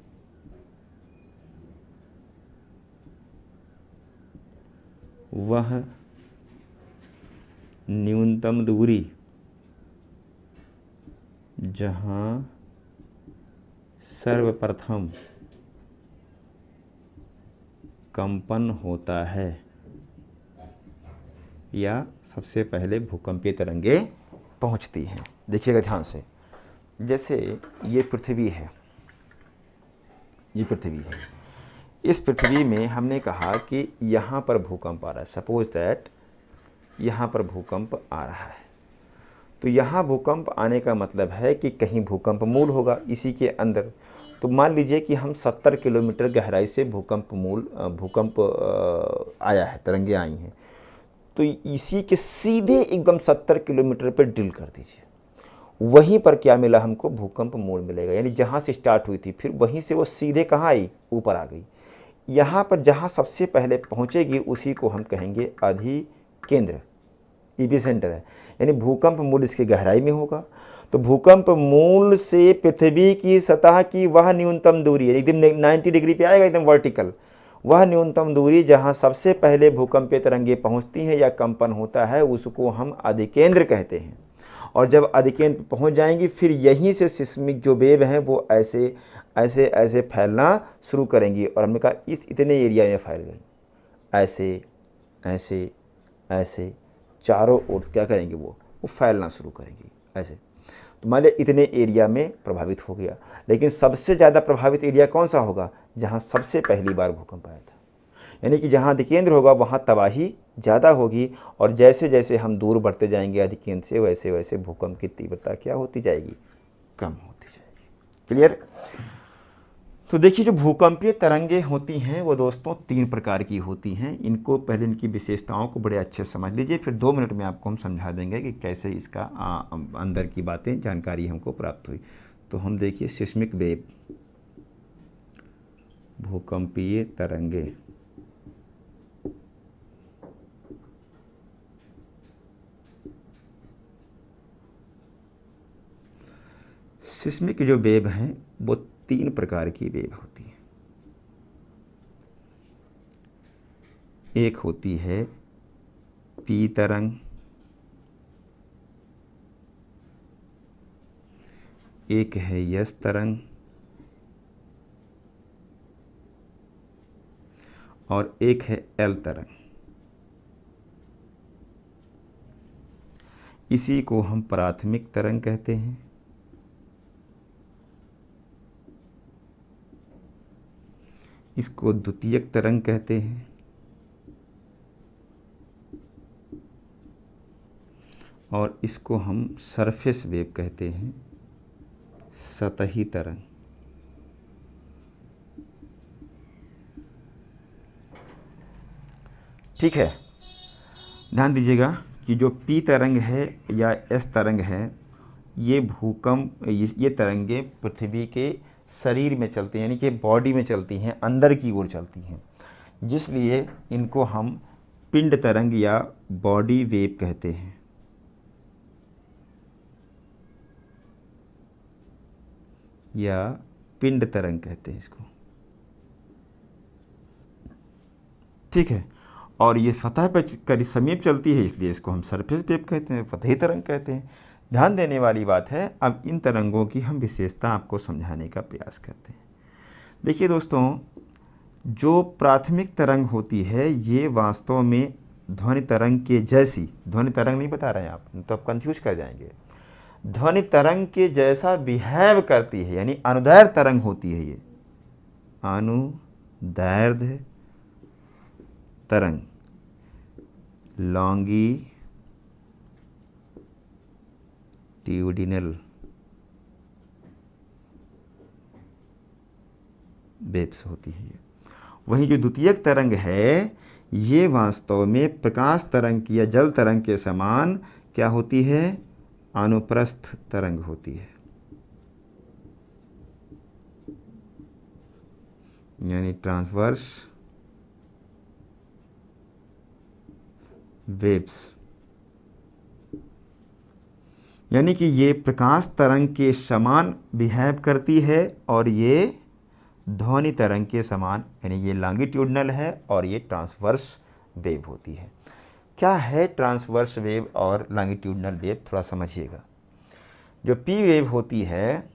वह न्यूनतम दूरी जहाँ सर्वप्रथम कंपन होता है या सबसे पहले भूकंपीय तरंगें पहुंचती हैं। देखिएगा ध्यान से, जैसे ये पृथ्वी है, ये पृथ्वी है, इस पृथ्वी में हमने कहा कि यहाँ पर भूकंप आ रहा है। सपोज दैट यहाँ पर भूकंप आ रहा है, तो यहाँ भूकंप आने का मतलब है कि कहीं भूकंप मूल होगा इसी के अंदर। तो मान लीजिए कि हम 70 किलोमीटर गहराई से भूकंप आया है, तरंगें आई हैं, तो इसी के सीधे एकदम 70 किलोमीटर पर ड्रिल कर दीजिए। वहीं पर क्या मिला हमको? भूकंप मूल मिलेगा। यानी जहाँ से स्टार्ट हुई थी फिर वहीं से वो सीधे कहाँ आई? ऊपर आ गई। यहाँ पर जहाँ सबसे पहले पहुँचेगी उसी को हम कहेंगे अधिकेंद्र, एपीसेंटर है। यानी भूकंप मूल इसकी गहराई में होगा। तो भूकंप मूल से पृथ्वी की सतह की वह न्यूनतम दूरी, एकदम 90 डिग्री पे आएगा, एकदम वर्टिकल, वह न्यूनतम दूरी जहाँ सबसे पहले भूकंपीय तरंगें पहुँचती हैं या कंपन होता है उसको हम अधिकेंद्र कहते हैं। और जब अधिकेंद्र पहुँच जाएंगी फिर यहीं से सिस्मिक जो वेव हैं वो ऐसे ऐसे ऐसे फैलना शुरू करेंगी। और हमने कहा इतने एरिया में फैल गई, ऐसे ऐसे ऐसे चारों ओर क्या करेंगे? वो फैलना शुरू करेंगी ऐसे। तो मान लिया इतने एरिया में प्रभावित हो गया, लेकिन सबसे ज़्यादा प्रभावित एरिया कौन सा होगा? जहाँ सबसे पहली बार भूकंप आया था। यानी कि जहाँ अधिकेंद्र होगा वहाँ तबाही ज़्यादा होगी, और जैसे जैसे हम दूर बढ़ते जाएंगे अधिकेंद्र से वैसे वैसे भूकंप की तीव्रता क्या होती जाएगी? कम होती जाएगी। क्लियर? तो देखिए, जो भूकंपीय तरंगें होती हैं वो दोस्तों 3 प्रकार की होती हैं। इनको पहले इनकी विशेषताओं को बड़े अच्छे से समझ लीजिए, फिर 2 मिनट में आपको हम समझा देंगे कि कैसे इसका अंदर की बातें, जानकारी हमको प्राप्त हुई। तो हम देखिए, सिस्मिक वेव, भूकंपीय तरंगें। सिस्मिक जो वेव हैं वो 3 प्रकार की वेव होती है। एक होती है पी तरंग, एक है यस तरंग, और एक है एल तरंग। इसी को हम प्राथमिक तरंग कहते हैं, इसको द्वितीयक तरंग कहते हैं, और इसको हम सरफेस वेव कहते हैं, सतही तरंग। ठीक है, ध्यान दीजिएगा कि जो पी तरंग है या एस तरंग है, ये तरंगें पृथ्वी के शरीर में चलती हैं, यानी कि बॉडी में चलती हैं, अंदर की ओर चलती हैं, जिसलिए इनको हम पिंड तरंग या बॉडी वेव कहते हैं। या पिंड तरंग कहते हैं इसको। ठीक है, और ये सतह पर करीब समीप चलती है, इसलिए इसको हम सरफेस वेव कहते हैं, सतही तरंग कहते हैं। ध्यान देने वाली बात है, अब इन तरंगों की हम विशेषता आपको समझाने का प्रयास करते हैं। देखिए दोस्तों, जो प्राथमिक तरंग होती है ये वास्तव में ध्वनि तरंग के जैसी, ध्वनि तरंग नहीं बता रहे हैं आप, तो आप कंफ्यूज कर जाएंगे, ध्वनि तरंग के जैसा बिहेव करती है, यानी अनुदैर्ध्य तरंग होती है ये, अनुदैर्ध्य तरंग, लॉन्गिट्यूडिनल वेव्स होती है ये। वहीं जो द्वितीयक तरंग है ये वास्तव में प्रकाश तरंग की या जल तरंग के समान क्या होती है, अनुप्रस्थ तरंग होती है, यानी ट्रांसवर्स वेव्स। यानी कि ये प्रकाश तरंग के समान बिहेव करती है और ये ध्वनि तरंग के समान, यानी ये लॉन्गिट्यूडनल है और ये ट्रांसवर्स वेव होती है। क्या है ट्रांसवर्स वेव और लॉन्गिट्यूडनल वेव, थोड़ा समझिएगा। जो पी वेव होती है,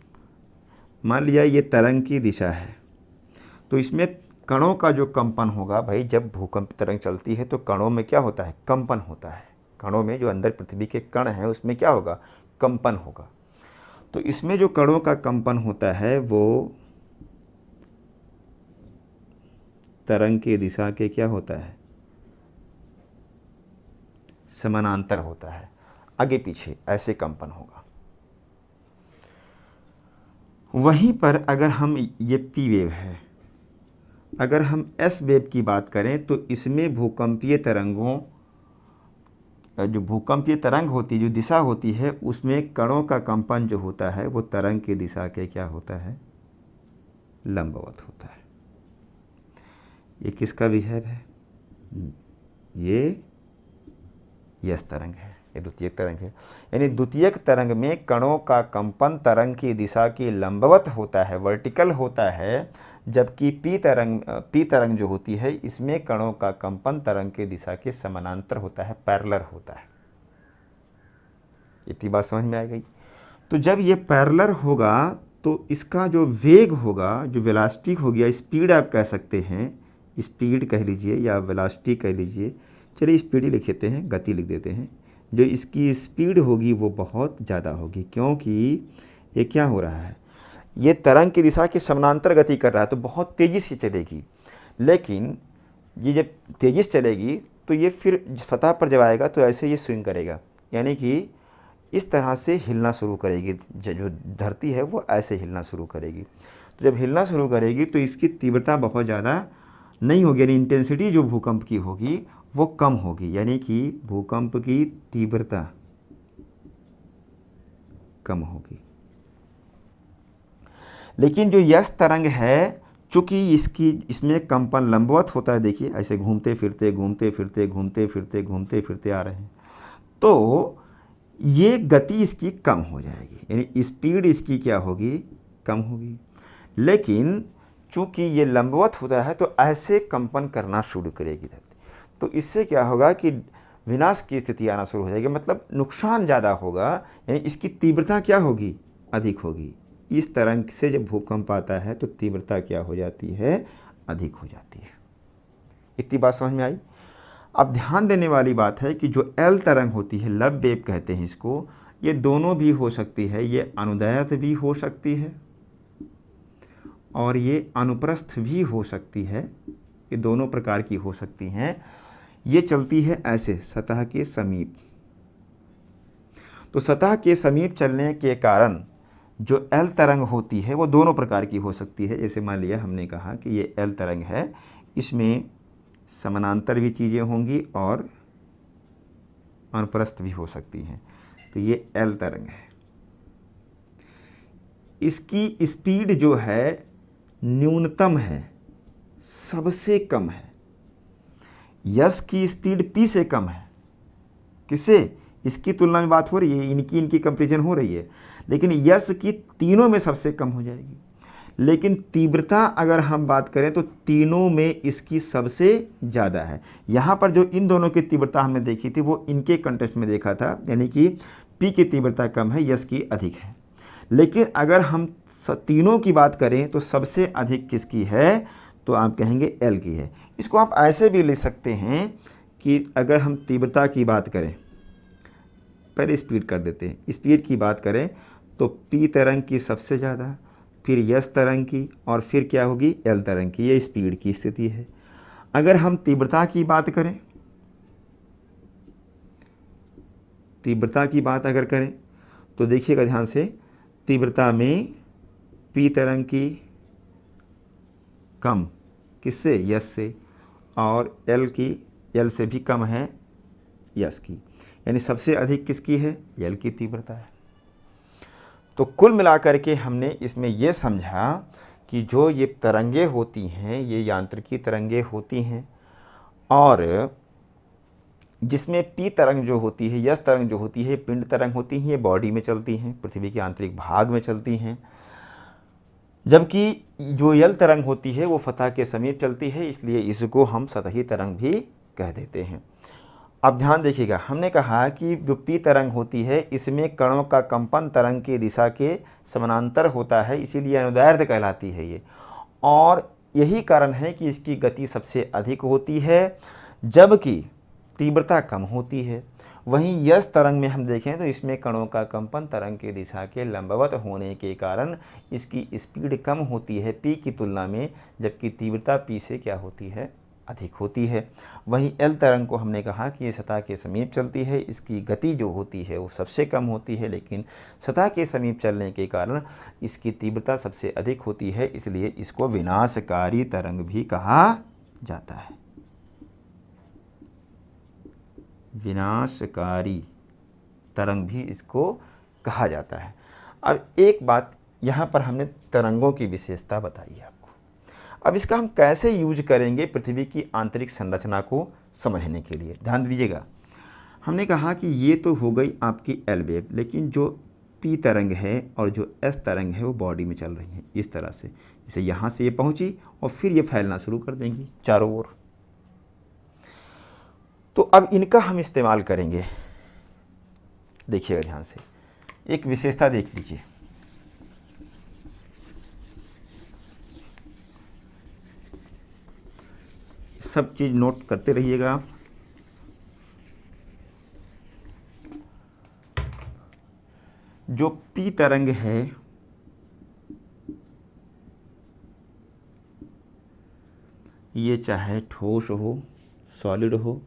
मान लिया ये तरंग की दिशा है, तो इसमें कणों का जो कंपन होगा, भाई जब भूकंप तरंग चलती है तो कणों में क्या होता है, कंपन होता है। कणों में जो अंदर पृथ्वी के कण हैं उसमें क्या होगा, कंपन होगा। तो इसमें जो कणों का कंपन होता है वो तरंग की दिशा के क्या होता है, समानांतर होता है, आगे पीछे ऐसे कंपन होगा। वहीं पर अगर हम, ये पी वेव है, अगर हम एस वेव की बात करें तो इसमें भूकंपीय तरंगों, जो भूकंपीय तरंग होती है, जो दिशा होती है, उसमें कणों का कंपन जो होता है वो तरंग की दिशा के क्या होता है, लंबवत होता है। ये किसका बिहेव है, ये यस तरंग है, ये द्वितीयक तरंग है। यानी द्वितीयक तरंग में कणों का कंपन तरंग की दिशा की लंबवत होता है, वर्टिकल होता है, जबकि पी तरंग जो होती है इसमें कणों का कंपन तरंग की दिशा के समानांतर होता है, पैरेलल होता है। इतनी बात समझ में आ गई। तो जब ये पैरेलल होगा तो इसका जो वेग होगा, जो वेलोसिटी हो गया, स्पीड आप कह सकते हैं, स्पीड कह लीजिए या वेलोसिटी कह लीजिए, चलिए स्पीड ही लिख देते हैं, गति लिख देते हैं। जो इसकी स्पीड होगी वो बहुत ज़्यादा होगी, क्योंकि ये क्या हो रहा है, ये तरंग की दिशा के समानांतर गति कर रहा है तो बहुत तेज़ी से चलेगी। लेकिन ये जब तेज़ी से चलेगी तो ये फिर सतह पर जब आएगा तो ऐसे ये स्विंग करेगा, यानी कि इस तरह से हिलना शुरू करेगी। जो धरती है वो ऐसे हिलना शुरू करेगी। तो जब हिलना शुरू करेगी तो इसकी तीव्रता बहुत ज़्यादा नहीं होगी, यानी इंटेंसिटी जो भूकंप की होगी वो कम होगी, यानी कि भूकंप की तीव्रता कम होगी। लेकिन जो यस तरंग है, चूंकि इसमें कंपन लंबवत होता है, देखिए ऐसे घूमते फिरते आ रहे हैं, तो ये गति इसकी कम हो जाएगी, यानी स्पीड इसकी क्या होगी, कम होगी। लेकिन चूंकि ये लंबवत होता है तो ऐसे कंपन करना शुरू करेगी धरती। तो इससे क्या होगा कि विनाश की स्थिति आना शुरू हो जाएगी, मतलब नुकसान ज़्यादा होगा, यानी इसकी तीव्रता क्या होगी, अधिक होगी। इस तरंग से जब भूकंप आता है तो तीव्रता क्या हो जाती है, अधिक हो जाती है। इतनी बात समझ में आई। अब ध्यान देने वाली बात है कि जो एल तरंग होती है, लब वेव कहते हैं इसको, ये दोनों भी हो सकती है, ये अनुदैर्ध्य भी हो सकती है और ये अनुप्रस्थ भी हो सकती है, ये दोनों प्रकार की हो सकती हैं। ये चलती है ऐसे सतह के समीप। तो सतह के समीप चलने के कारण जो एल तरंग होती है वो दोनों प्रकार की हो सकती है। जैसे मान लिया हमने कहा कि ये एल तरंग है, इसमें समानांतर भी चीज़ें होंगी और अनुप्रस्थ भी हो सकती हैं, तो ये एल तरंग है। इसकी स्पीड जो है न्यूनतम है, सबसे कम है। यस की स्पीड पी से कम है। किससे, इसकी तुलना में बात हो रही है, इनकी कंपैरिजन हो रही है, लेकिन यस की तीनों में सबसे कम हो जाएगी। लेकिन तीव्रता अगर हम बात करें तो तीनों में इसकी सबसे ज़्यादा है। यहाँ पर जो इन दोनों की तीव्रता हमने देखी थी वो इनके कंटेक्स्ट में देखा था, यानी कि पी की तीव्रता कम है, यस की अधिक है। लेकिन अगर हम तीनों की बात करें तो सबसे अधिक किसकी है, तो आप कहेंगे एल की है। इसको आप ऐसे भी लिख सकते हैं कि अगर हम तीव्रता की बात करें, पहले स्पीड कर देते हैं, स्पीड की बात करें तो पी तरंग की सबसे ज़्यादा, फिर यस तरंग की, और फिर क्या होगी, एल तरंग की। ये स्पीड की स्थिति है। अगर हम तीव्रता की बात करें, तीव्रता की बात अगर करें तो देखिएगा ध्यान से, तीव्रता में पी तरंग की कम, किससे, यस से, और एल की, एल से भी कम है यस की, यानी सबसे अधिक किसकी है, एल की तीव्रता है। तो कुल मिलाकर के हमने इसमें ये समझा कि जो ये तरंगे होती हैं, ये यांत्रिकी तरंगे होती हैं, और जिसमें पी तरंग जो होती है, यस तरंग जो होती है, पिंड तरंग होती हैं, ये बॉडी में चलती हैं, पृथ्वी के आंतरिक भाग में चलती हैं, जबकि जो यल तरंग होती है वो सतह के समीप चलती है, इसलिए इसको हम सतही तरंग भी कह देते हैं। अब ध्यान देखिएगा, हमने कहा कि जो पी तरंग होती है इसमें कणों का कंपन तरंग की दिशा के समानांतर होता है, इसीलिए अनुदैर्ध्य कहलाती है ये, और यही कारण है कि इसकी गति सबसे अधिक होती है जबकि तीव्रता कम होती है। वहीं यस तरंग में हम देखें तो इसमें कणों का कंपन तरंग की दिशा के लंबवत होने के कारण इसकी स्पीड कम होती है पी की तुलना में, जबकि तीव्रता पी से क्या होती है, अधिक होती है। वहीं एल तरंग को हमने कहा कि ये सतह के समीप चलती है, इसकी गति जो होती है वो सबसे कम होती है, लेकिन सतह के समीप चलने के कारण इसकी तीव्रता सबसे अधिक होती है, इसलिए इसको विनाशकारी तरंग भी कहा जाता है। विनाशकारी तरंग भी इसको कहा जाता है। अब एक बात यहाँ पर हमने तरंगों की विशेषता बताई है आपको, अब इसका हम कैसे यूज करेंगे पृथ्वी की आंतरिक संरचना को समझने के लिए। ध्यान दीजिएगा, हमने कहा कि ये तो हो गई आपकी एल वेव, लेकिन जो पी तरंग है और जो एस तरंग है वो बॉडी में चल रही है इस तरह से, जैसे यहाँ से ये पहुँची और फिर ये फैलना शुरू कर देंगी चारों ओर। तो अब इनका हम इस्तेमाल करेंगे। देखिएगा ध्यान से, एक विशेषता देख लीजिए, सब चीज़ नोट करते रहिएगा आप। जो पी तरंग है ये चाहे ठोस हो, सॉलिड हो,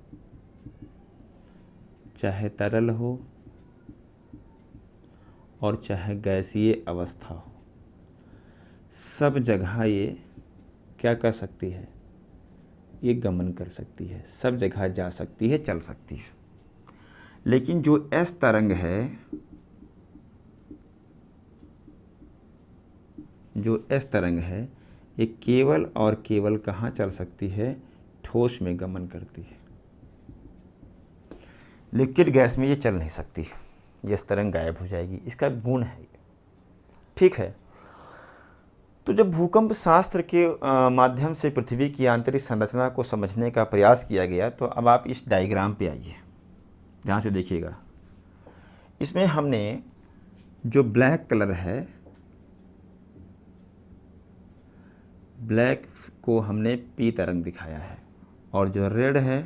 चाहे तरल हो, और चाहे गैसीय अवस्था हो, सब जगह ये क्या कर सकती है, ये गमन कर सकती है, सब जगह जा सकती है, चल सकती है। लेकिन जो एस तरंग है, जो एस तरंग है, ये केवल और केवल कहाँ चल सकती है, ठोस में गमन करती है, लिक्विड गैस में ये चल नहीं सकती, ये इस तरंग गायब हो जाएगी, इसका गुण है ये। ठीक है, तो जब भूकंप शास्त्र के माध्यम से पृथ्वी की आंतरिक संरचना को समझने का प्रयास किया गया, तो अब आप इस डायग्राम पे आइए, ध्यान से देखिएगा। इसमें हमने जो ब्लैक कलर है, ब्लैक को हमने पी तरंग दिखाया है, और जो रेड है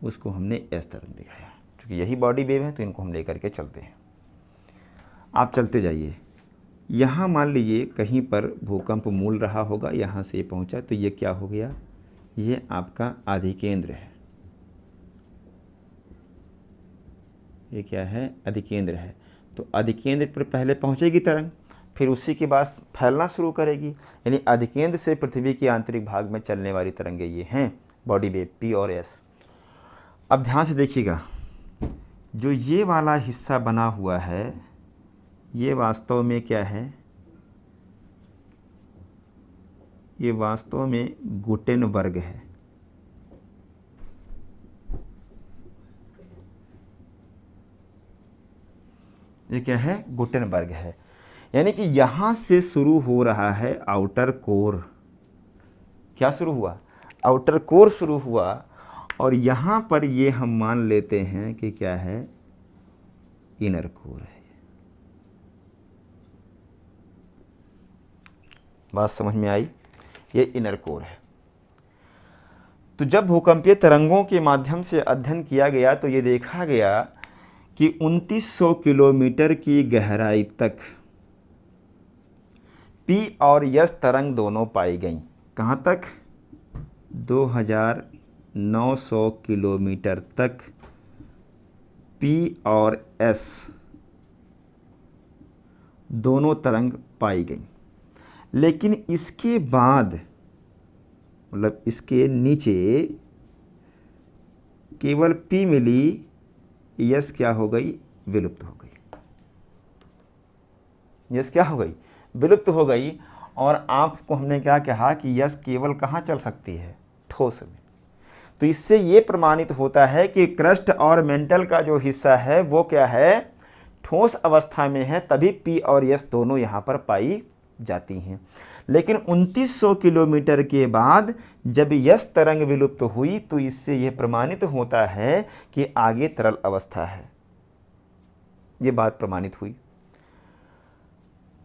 उसको हमने एस तरंग दिखाया है। क्योंकि यही बॉडी वेव है तो इनको हम लेकर के चलते हैं। आप चलते जाइए, यहाँ मान लीजिए कहीं पर भूकंप मूल रहा होगा, यहाँ से पहुँचा, तो ये क्या हो गया, ये आपका अधिकेंद्र है। ये क्या है, अधिकेंद्र है। तो अधिकेंद्र पर पहले पहुँचेगी तरंग, फिर उसी के बाद फैलना शुरू करेगी, यानी अधिकेंद्र से पृथ्वी के आंतरिक भाग में चलने वाली तरंगें ये हैं बॉडी वेव पी और एस। अब ध्यान से देखिएगा, जो ये वाला हिस्सा बना हुआ है ये वास्तव में क्या है, ये वास्तव में गुटेनबर्ग है। ये क्या है, गुटेनबर्ग है, यानी कि यहाँ से शुरू हो रहा है आउटर कोर। क्या शुरू हुआ, आउटर कोर शुरू हुआ, और यहाँ पर ये हम मान लेते हैं कि क्या है, इनर कोर है। बात समझ में आई। ये इनर कोर है। तो जब भूकंपीय तरंगों के माध्यम से अध्ययन किया गया तो ये देखा गया कि 2900 किलोमीटर की गहराई तक पी और यस तरंग दोनों पाई गई। कहाँ तक? 2900 किलोमीटर तक पी और एस दोनों तरंग पाई गई। लेकिन इसके बाद मतलब इसके नीचे केवल पी मिली, यस क्या हो गई? विलुप्त हो गई। यस क्या हो गई? विलुप्त हो गई। और आपको हमने क्या कहा कि यस केवल कहाँ चल सकती है? ठोस में। तो इससे ये प्रमाणित होता है कि क्रस्ट और मेंटल का जो हिस्सा है वो क्या है? ठोस अवस्था में है, तभी पी और यस दोनों यहाँ पर पाई जाती हैं। लेकिन 2900 किलोमीटर के बाद जब यस तरंग विलुप्त हुई तो इससे यह प्रमाणित होता है कि आगे तरल अवस्था है। ये बात प्रमाणित हुई।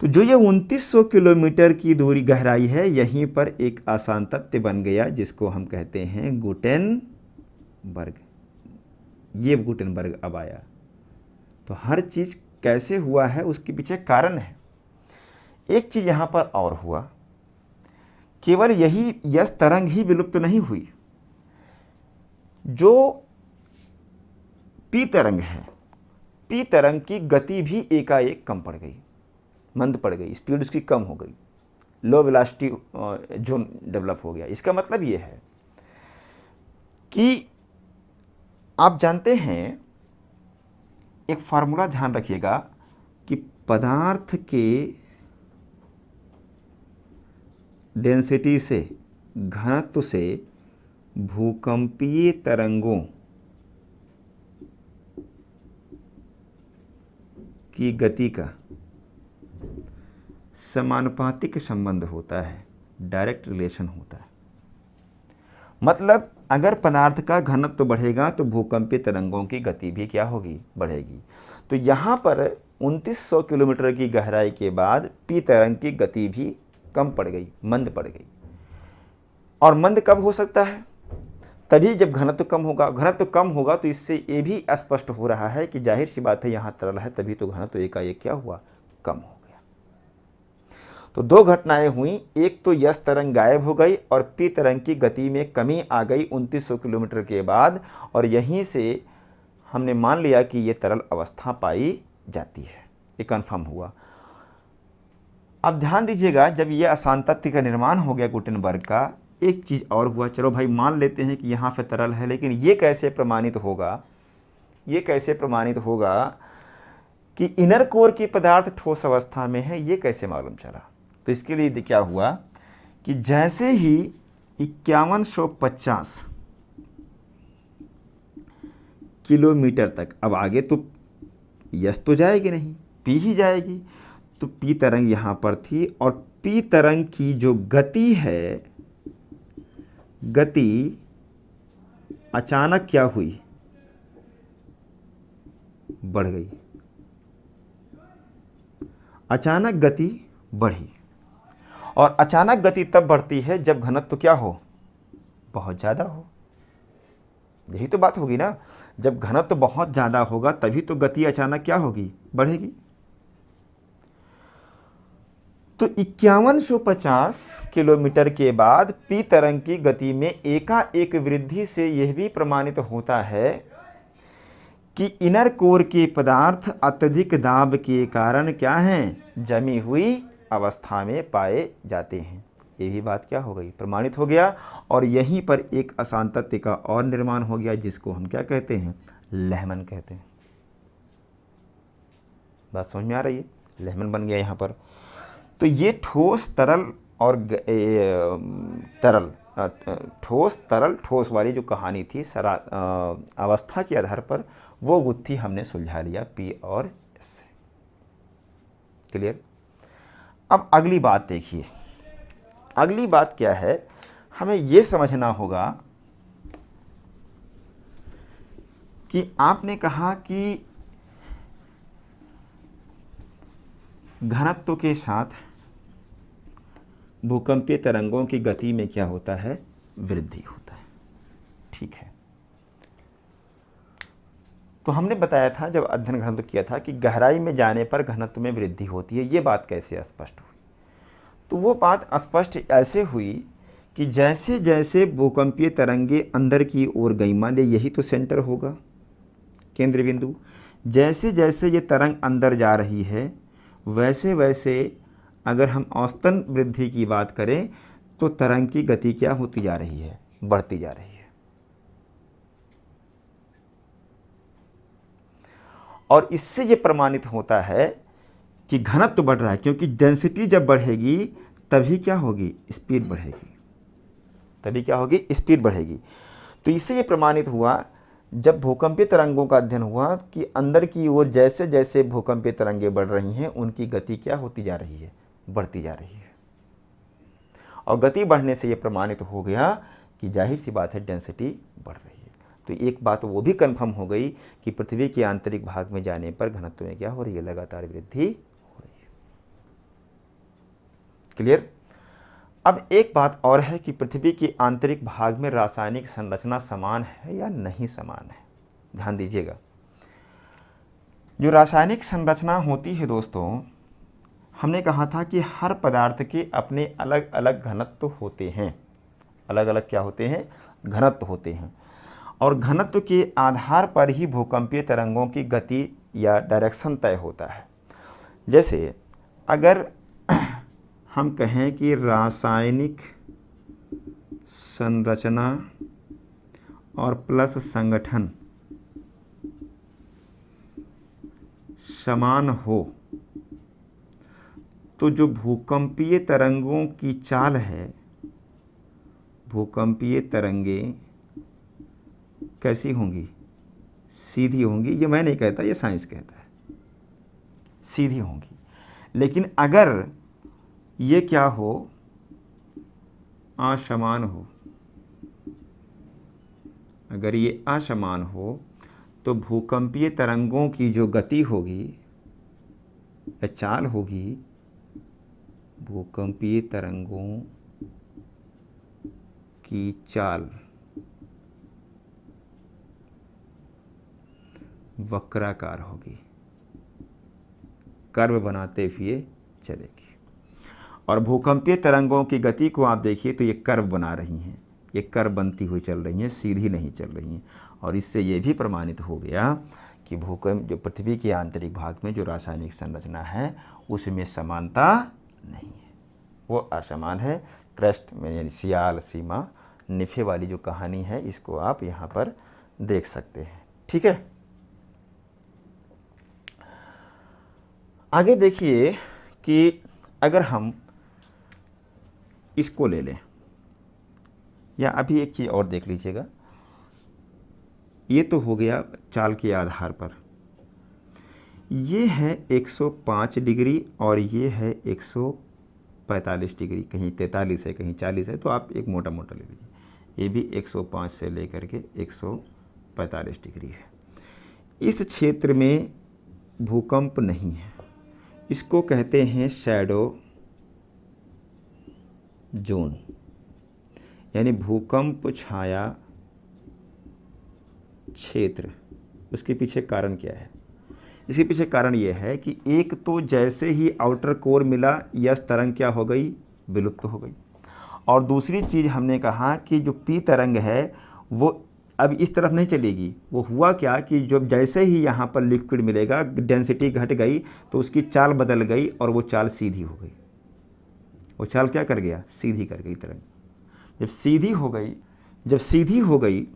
तो जो ये 2900 किलोमीटर की दूरी गहराई है, यहीं पर एक आसान तथ्य बन गया जिसको हम कहते हैं गुटेनबर्ग। ये गुटेनबर्ग अब आया। तो हर चीज़ कैसे हुआ है उसके पीछे कारण है। एक चीज़ यहाँ पर और हुआ, केवल यही यस तरंग ही विलुप्त नहीं हुई, जो पी तरंग है, पी तरंग की गति भी एकाएक कम पड़ गई, मंद पड़ गई, स्पीड उसकी कम हो गई, लो वेलोसिटी जोन डेवलप हो गया। इसका मतलब ये है कि आप जानते हैं, एक फार्मूला ध्यान रखिएगा कि पदार्थ के डेंसिटी से, घनत्व से भूकंपीय तरंगों की गति का समानुपातिक संबंध होता है, डायरेक्ट रिलेशन होता है। मतलब अगर पदार्थ का घनत्व बढ़ेगा तो भूकंपीय तरंगों की गति भी क्या होगी? बढ़ेगी। तो यहाँ पर 2900 किलोमीटर की गहराई के बाद पी तरंग की गति भी कम पड़ गई, मंद पड़ गई। और मंद कब हो सकता है? तभी जब घनत्व कम होगा। घनत्व कम होगा तो इससे ये भी स्पष्ट हो रहा है कि जाहिर सी बात है यहाँ तरल है, तभी तो घनत्व एकाएक क्या हुआ? कम हो गया। तो दो घटनाएं हुई, एक तो यस तरंग गायब हो गई और पी तरंग की गति में कमी आ गई 2900 किलोमीटर के बाद, और यहीं से हमने मान लिया कि ये तरल अवस्था पाई जाती है। ये कन्फर्म हुआ। अब ध्यान दीजिएगा, जब ये आसान तथ्य का निर्माण हो गया गुटेनबर्ग का, एक चीज़ और हुआ। चलो भाई मान लेते हैं कि यहाँ पे तरल है, लेकिन ये कैसे प्रमाणित होगा? ये कैसे प्रमाणित होगा कि इनर कोर की पदार्थ ठोस अवस्था में है? ये कैसे मालूम चला? तो इसके लिए क्या हुआ कि जैसे ही 5150 किलोमीटर तक, अब आगे तो यस तो जाएगी नहीं, पी ही जाएगी। तो पी तरंग यहाँ पर थी और पी तरंग की जो गति है, गति अचानक क्या हुई? बढ़ गई। अचानक गति बढ़ी। और अचानक गति तब बढ़ती है जब घनत्व तो क्या हो? बहुत ज़्यादा हो। यही तो बात होगी ना, जब घनत्व तो बहुत ज़्यादा होगा तभी तो गति अचानक क्या होगी? बढ़ेगी। तो 5150 किलोमीटर के बाद पी तरंग की गति में एकाएक वृद्धि से यह भी प्रमाणित होता है कि इनर कोर के पदार्थ अत्यधिक दाब के कारण क्या हैं? जमी हुई अवस्था में पाए जाते हैं। ये भी बात क्या हो गई? प्रमाणित हो गया। और यहीं पर एक आसान तथ्य का और निर्माण हो गया जिसको हम क्या कहते हैं? लहमन कहते हैं। बात समझ में आ रही है? लहमन बन गया यहाँ पर। तो ये ठोस तरल और तरल, ठोस तरल ठोस वाली जो कहानी थी अवस्था के आधार पर, वो गुत्थी हमने सुलझा लिया पी और एस से। क्लियर? अब अगली बात देखिए। अगली बात क्या है? हमें ये समझना होगा कि आपने कहा कि घनत्व के साथ भूकंपीय तरंगों की गति में क्या होता है, वृद्धि होता है। ठीक है, तो हमने बताया था जब अध्ययन घनत्व किया था कि गहराई में जाने पर घनत्व में वृद्धि होती है। ये बात कैसे स्पष्ट हुई? तो वो बात स्पष्ट ऐसे हुई कि जैसे जैसे भूकंपीय तरंगे अंदर की ओर गई, मान लीजिए यही तो सेंटर होगा, केंद्र बिंदु, जैसे जैसे ये तरंग अंदर जा रही है वैसे वैसे अगर हम औसतन वृद्धि की बात करें तो तरंग की गति क्या होती जा रही है, बढ़ती जा रही है। और इससे ये प्रमाणित होता है कि घनत्व बढ़ रहा है, क्योंकि डेंसिटी जब बढ़ेगी तभी क्या होगी, स्पीड बढ़ेगी, तभी क्या होगी, स्पीड बढ़ेगी। तो इससे ये प्रमाणित हुआ जब भूकंपीय तरंगों का अध्ययन हुआ कि अंदर की ओर जैसे जैसे भूकंपीय तरंगें बढ़ रही हैं उनकी गति क्या होती जा रही है, बढ़ती जा रही है। और गति बढ़ने से ये प्रमाणित हो गया कि जाहिर सी बात है डेंसिटी बढ़ रही है। तो एक बात वो भी कंफर्म हो गई कि पृथ्वी के आंतरिक भाग में जाने पर घनत्व में क्या हो रही है, लगातार वृद्धि हो रही है। क्लियर? अब एक बात और है कि पृथ्वी के आंतरिक भाग में रासायनिक संरचना समान है या नहीं समान है। ध्यान दीजिएगा, जो रासायनिक संरचना होती है दोस्तों, हमने कहा था कि हर पदार्थ के अपने अलग अलग घनत्व होते हैं, अलग अलग क्या होते हैं, घनत्व होते हैं। और घनत्व के आधार पर ही भूकंपीय तरंगों की गति या डायरेक्शन तय होता है। जैसे अगर हम कहें कि रासायनिक संरचना और प्लस संगठन समान हो तो जो भूकंपीय तरंगों की चाल है, भूकंपीय तरंगें कैसी होंगी, सीधी होंगी। ये मैं नहीं कहता, ये साइंस कहता है, सीधी होंगी। लेकिन अगर ये क्या हो, असमान हो, अगर ये असमान हो तो भूकंपीय तरंगों की जो गति होगी या चाल होगी, भूकंपीय तरंगों की चाल वक्राकार होगी, कर्व बनाते हुए चलेगी। और भूकंपीय तरंगों की गति को आप देखिए तो ये कर्व बना रही हैं, ये कर्व बनती हुई चल रही हैं, सीधी नहीं चल रही हैं। और इससे ये भी प्रमाणित हो गया कि भूकंप जो पृथ्वी के आंतरिक भाग में जो रासायनिक संरचना है उसमें समानता नहीं है, वो असमान है। क्रस्ट में यानी सियाल, सीमा, निफे वाली जो कहानी है इसको आप यहाँ पर देख सकते हैं। ठीक है, आगे देखिए कि अगर हम इसको ले लें, या अभी एक चीज़ और देख लीजिएगा, ये तो हो गया चाल के आधार पर, ये है 105 डिग्री और ये है 145 डिग्री, कहीं 43 है कहीं 40 है, तो आप एक मोटा मोटा ले लीजिए। ये भी 105 से लेकर के 145 डिग्री है। इस क्षेत्र में भूकंप नहीं है, इसको कहते हैं शैडो जोन, यानी भूकंप छाया क्षेत्र। उसके पीछे कारण क्या है? इसके पीछे कारण यह है कि एक तो जैसे ही आउटर कोर मिला यस तरंग क्या हो गई, विलुप्त हो गई। और दूसरी चीज़ हमने कहा कि जो पी तरंग है वो अब इस तरफ नहीं चलेगी। वो हुआ क्या कि जब जैसे ही यहाँ पर लिक्विड मिलेगा, डेंसिटी घट गई तो उसकी चाल बदल गई और वो चाल सीधी हो गई। वो चाल क्या कर गया, सीधी कर गई तरंग। जब सीधी हो गई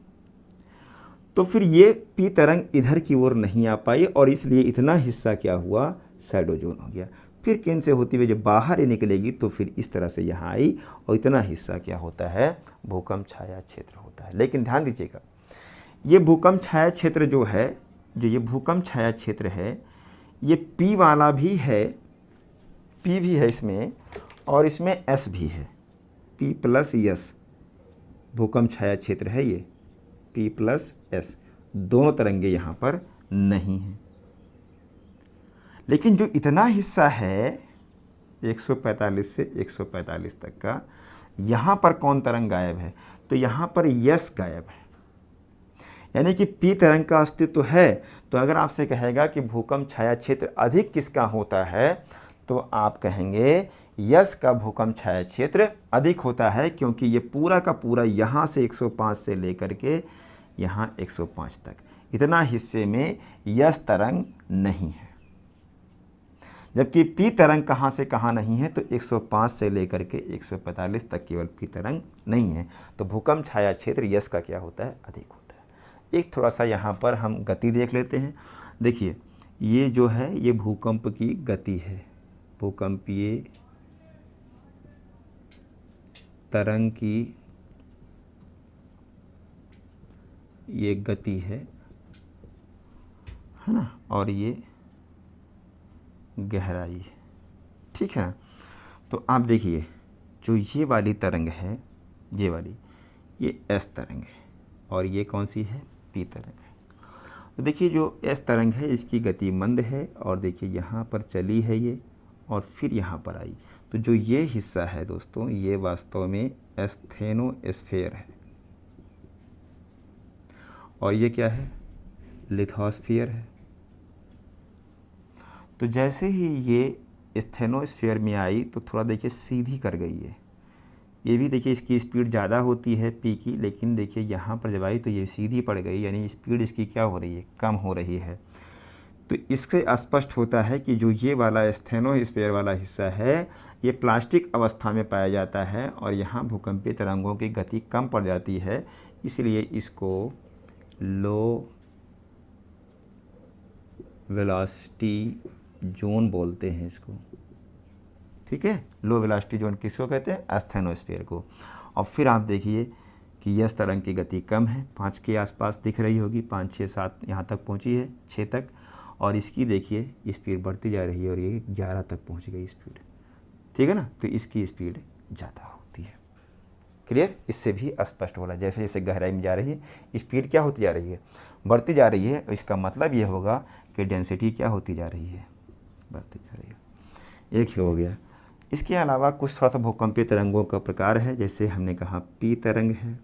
तो फिर ये पी तरंग इधर की ओर नहीं आ पाई और इसलिए इतना हिस्सा क्या हुआ, शैडो जोन हो गया। फिर केंद्र से होती हुई जब बाहर ही निकलेगी तो फिर इस तरह से यहाँ आई और इतना हिस्सा क्या होता है, भूकंप छाया क्षेत्र होता है। लेकिन ध्यान दीजिएगा, ये भूकंप छाया क्षेत्र जो है, जो ये भूकंप छाया क्षेत्र है, ये पी वाला भी है, पी भी है इसमें और इसमें एस भी है, पी प्लस एस भूकंप छाया क्षेत्र है ये, पी प्लस एस, दोनों तरंगे यहाँ पर नहीं हैं। लेकिन जो इतना हिस्सा है 145 से 145 तक का। यहाँ पर कौन तरंग गायब है? तो यहाँ पर यस गायब है, यानी कि पी तरंग का अस्तित्व है। तो अगर आपसे कहेगा कि भूकंप छाया क्षेत्र अधिक किसका होता है, तो आप कहेंगे यस का भूकंप छाया क्षेत्र अधिक होता है, क्योंकि ये पूरा का पूरा यहाँ से 105 से लेकर के यहाँ 105 तक इतना हिस्से में यस तरंग नहीं है। जबकि पी तरंग कहाँ से कहाँ नहीं है, तो 105 से लेकर के 145 तक केवल पी तरंग नहीं है। तो भूकंप छाया क्षेत्र यस का क्या होता है? अधिक होता है। एक थोड़ा सा यहाँ पर हम गति देख लेते हैं। देखिए ये जो है ये भूकंप की गति है, भूकंपीय तरंग की ये गति है ना, और ये गहराई है, ठीक है ना। तो आप देखिए जो ये वाली तरंग है, ये वाली, ये एस तरंग है, और ये कौन सी है? पी तरंग है। तो देखिए जो एस तरंग है इसकी गति मंद है, और देखिए यहाँ पर चली है ये, और फिर यहाँ पर आई। तो जो ये हिस्सा है दोस्तों, ये वास्तव में एस्थेनोस्फीयर है, और ये क्या है? लिथोस्फीयर है। तो जैसे ही ये स्टेनोस्फीयर में आई तो थोड़ा देखिए सीधी कर गई है। ये भी देखिए इसकी स्पीड ज़्यादा होती है पी की, लेकिन देखिए यहाँ पर जब आई तो ये सीधी पड़ गई, यानी स्पीड इसकी क्या हो रही है? कम हो रही है। तो इससे स्पष्ट होता है कि जो ये वाला स्टेनोस्फीयर वाला हिस्सा है ये प्लास्टिक अवस्था में पाया जाता है, और यहाँ भूकंपीय तरंगों की गति कम पड़ जाती है, इसलिए इसको लो वेलोसिटी जोन बोलते हैं इसको, ठीक है। लो वेलोसिटी जोन किसको कहते हैं? एस्थेनोस्फीयर को। और फिर आप देखिए कि यस तरंग की गति कम है, 5 के आसपास दिख रही होगी, 5, 6, 7 यहाँ तक पहुँची है, 6 तक, और इसकी देखिए स्पीड बढ़ती जा रही है, और ये 11 तक पहुँच गई स्पीड, ठीक है ना। तो इसकी स्पीड ज़्यादा होती है। क्लियर? इससे भी स्पष्ट हो रहा है, जैसे जैसे गहराई में जा रही है स्पीड क्या होती जा रही है? बढ़ती जा रही है। इसका मतलब ये होगा कि डेंसिटी क्या होती जा रही है? बढ़ती जा रही है। एक ही हो गया। इसके अलावा कुछ थोड़ा सा भूकंपीय तरंगों का प्रकार है, जैसे हमने कहा पी तरंग है,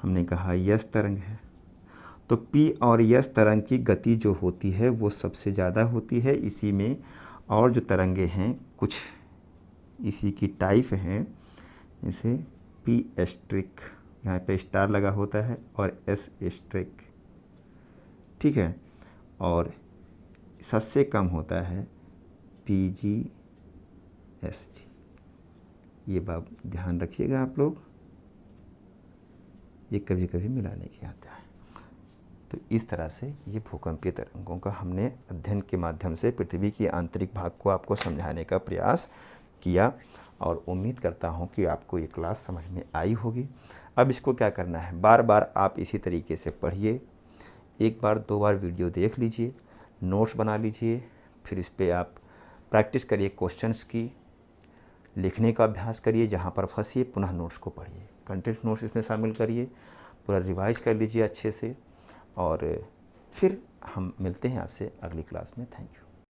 हमने कहा यस तरंग है। तो पी और यस तरंग की गति जो होती है वो सबसे ज़्यादा होती है इसी में, और जो तरंगे हैं कुछ इसी की टाइप हैं, जैसे पी एस्ट्रिक, यहाँ पे स्टार लगा होता है, और एस एस्ट्रिक, ठीक है। और सबसे कम होता है पी जी एस जी। ये बात ध्यान रखिएगा आप लोग, ये कभी कभी मिलाने के आता है। तो इस तरह से ये भूकंपीय तरंगों का हमने अध्ययन के माध्यम से पृथ्वी के आंतरिक भाग को आपको समझाने का प्रयास किया, और उम्मीद करता हूँ कि आपको ये क्लास समझ में आई होगी। अब इसको क्या करना है, बार बार आप इसी तरीके से पढ़िए, 1 बार 2 बार वीडियो देख लीजिए, नोट्स बना लीजिए, फिर इस पर आप प्रैक्टिस करिए, क्वेश्चंस की लिखने का अभ्यास करिए, जहाँ पर फंसिए पुनः नोट्स को पढ़िए, कंटेंट नोट्स इसमें शामिल करिए, पूरा रिवाइज कर लीजिए अच्छे से, और फिर हम मिलते हैं आपसे अगली क्लास में। Thank you.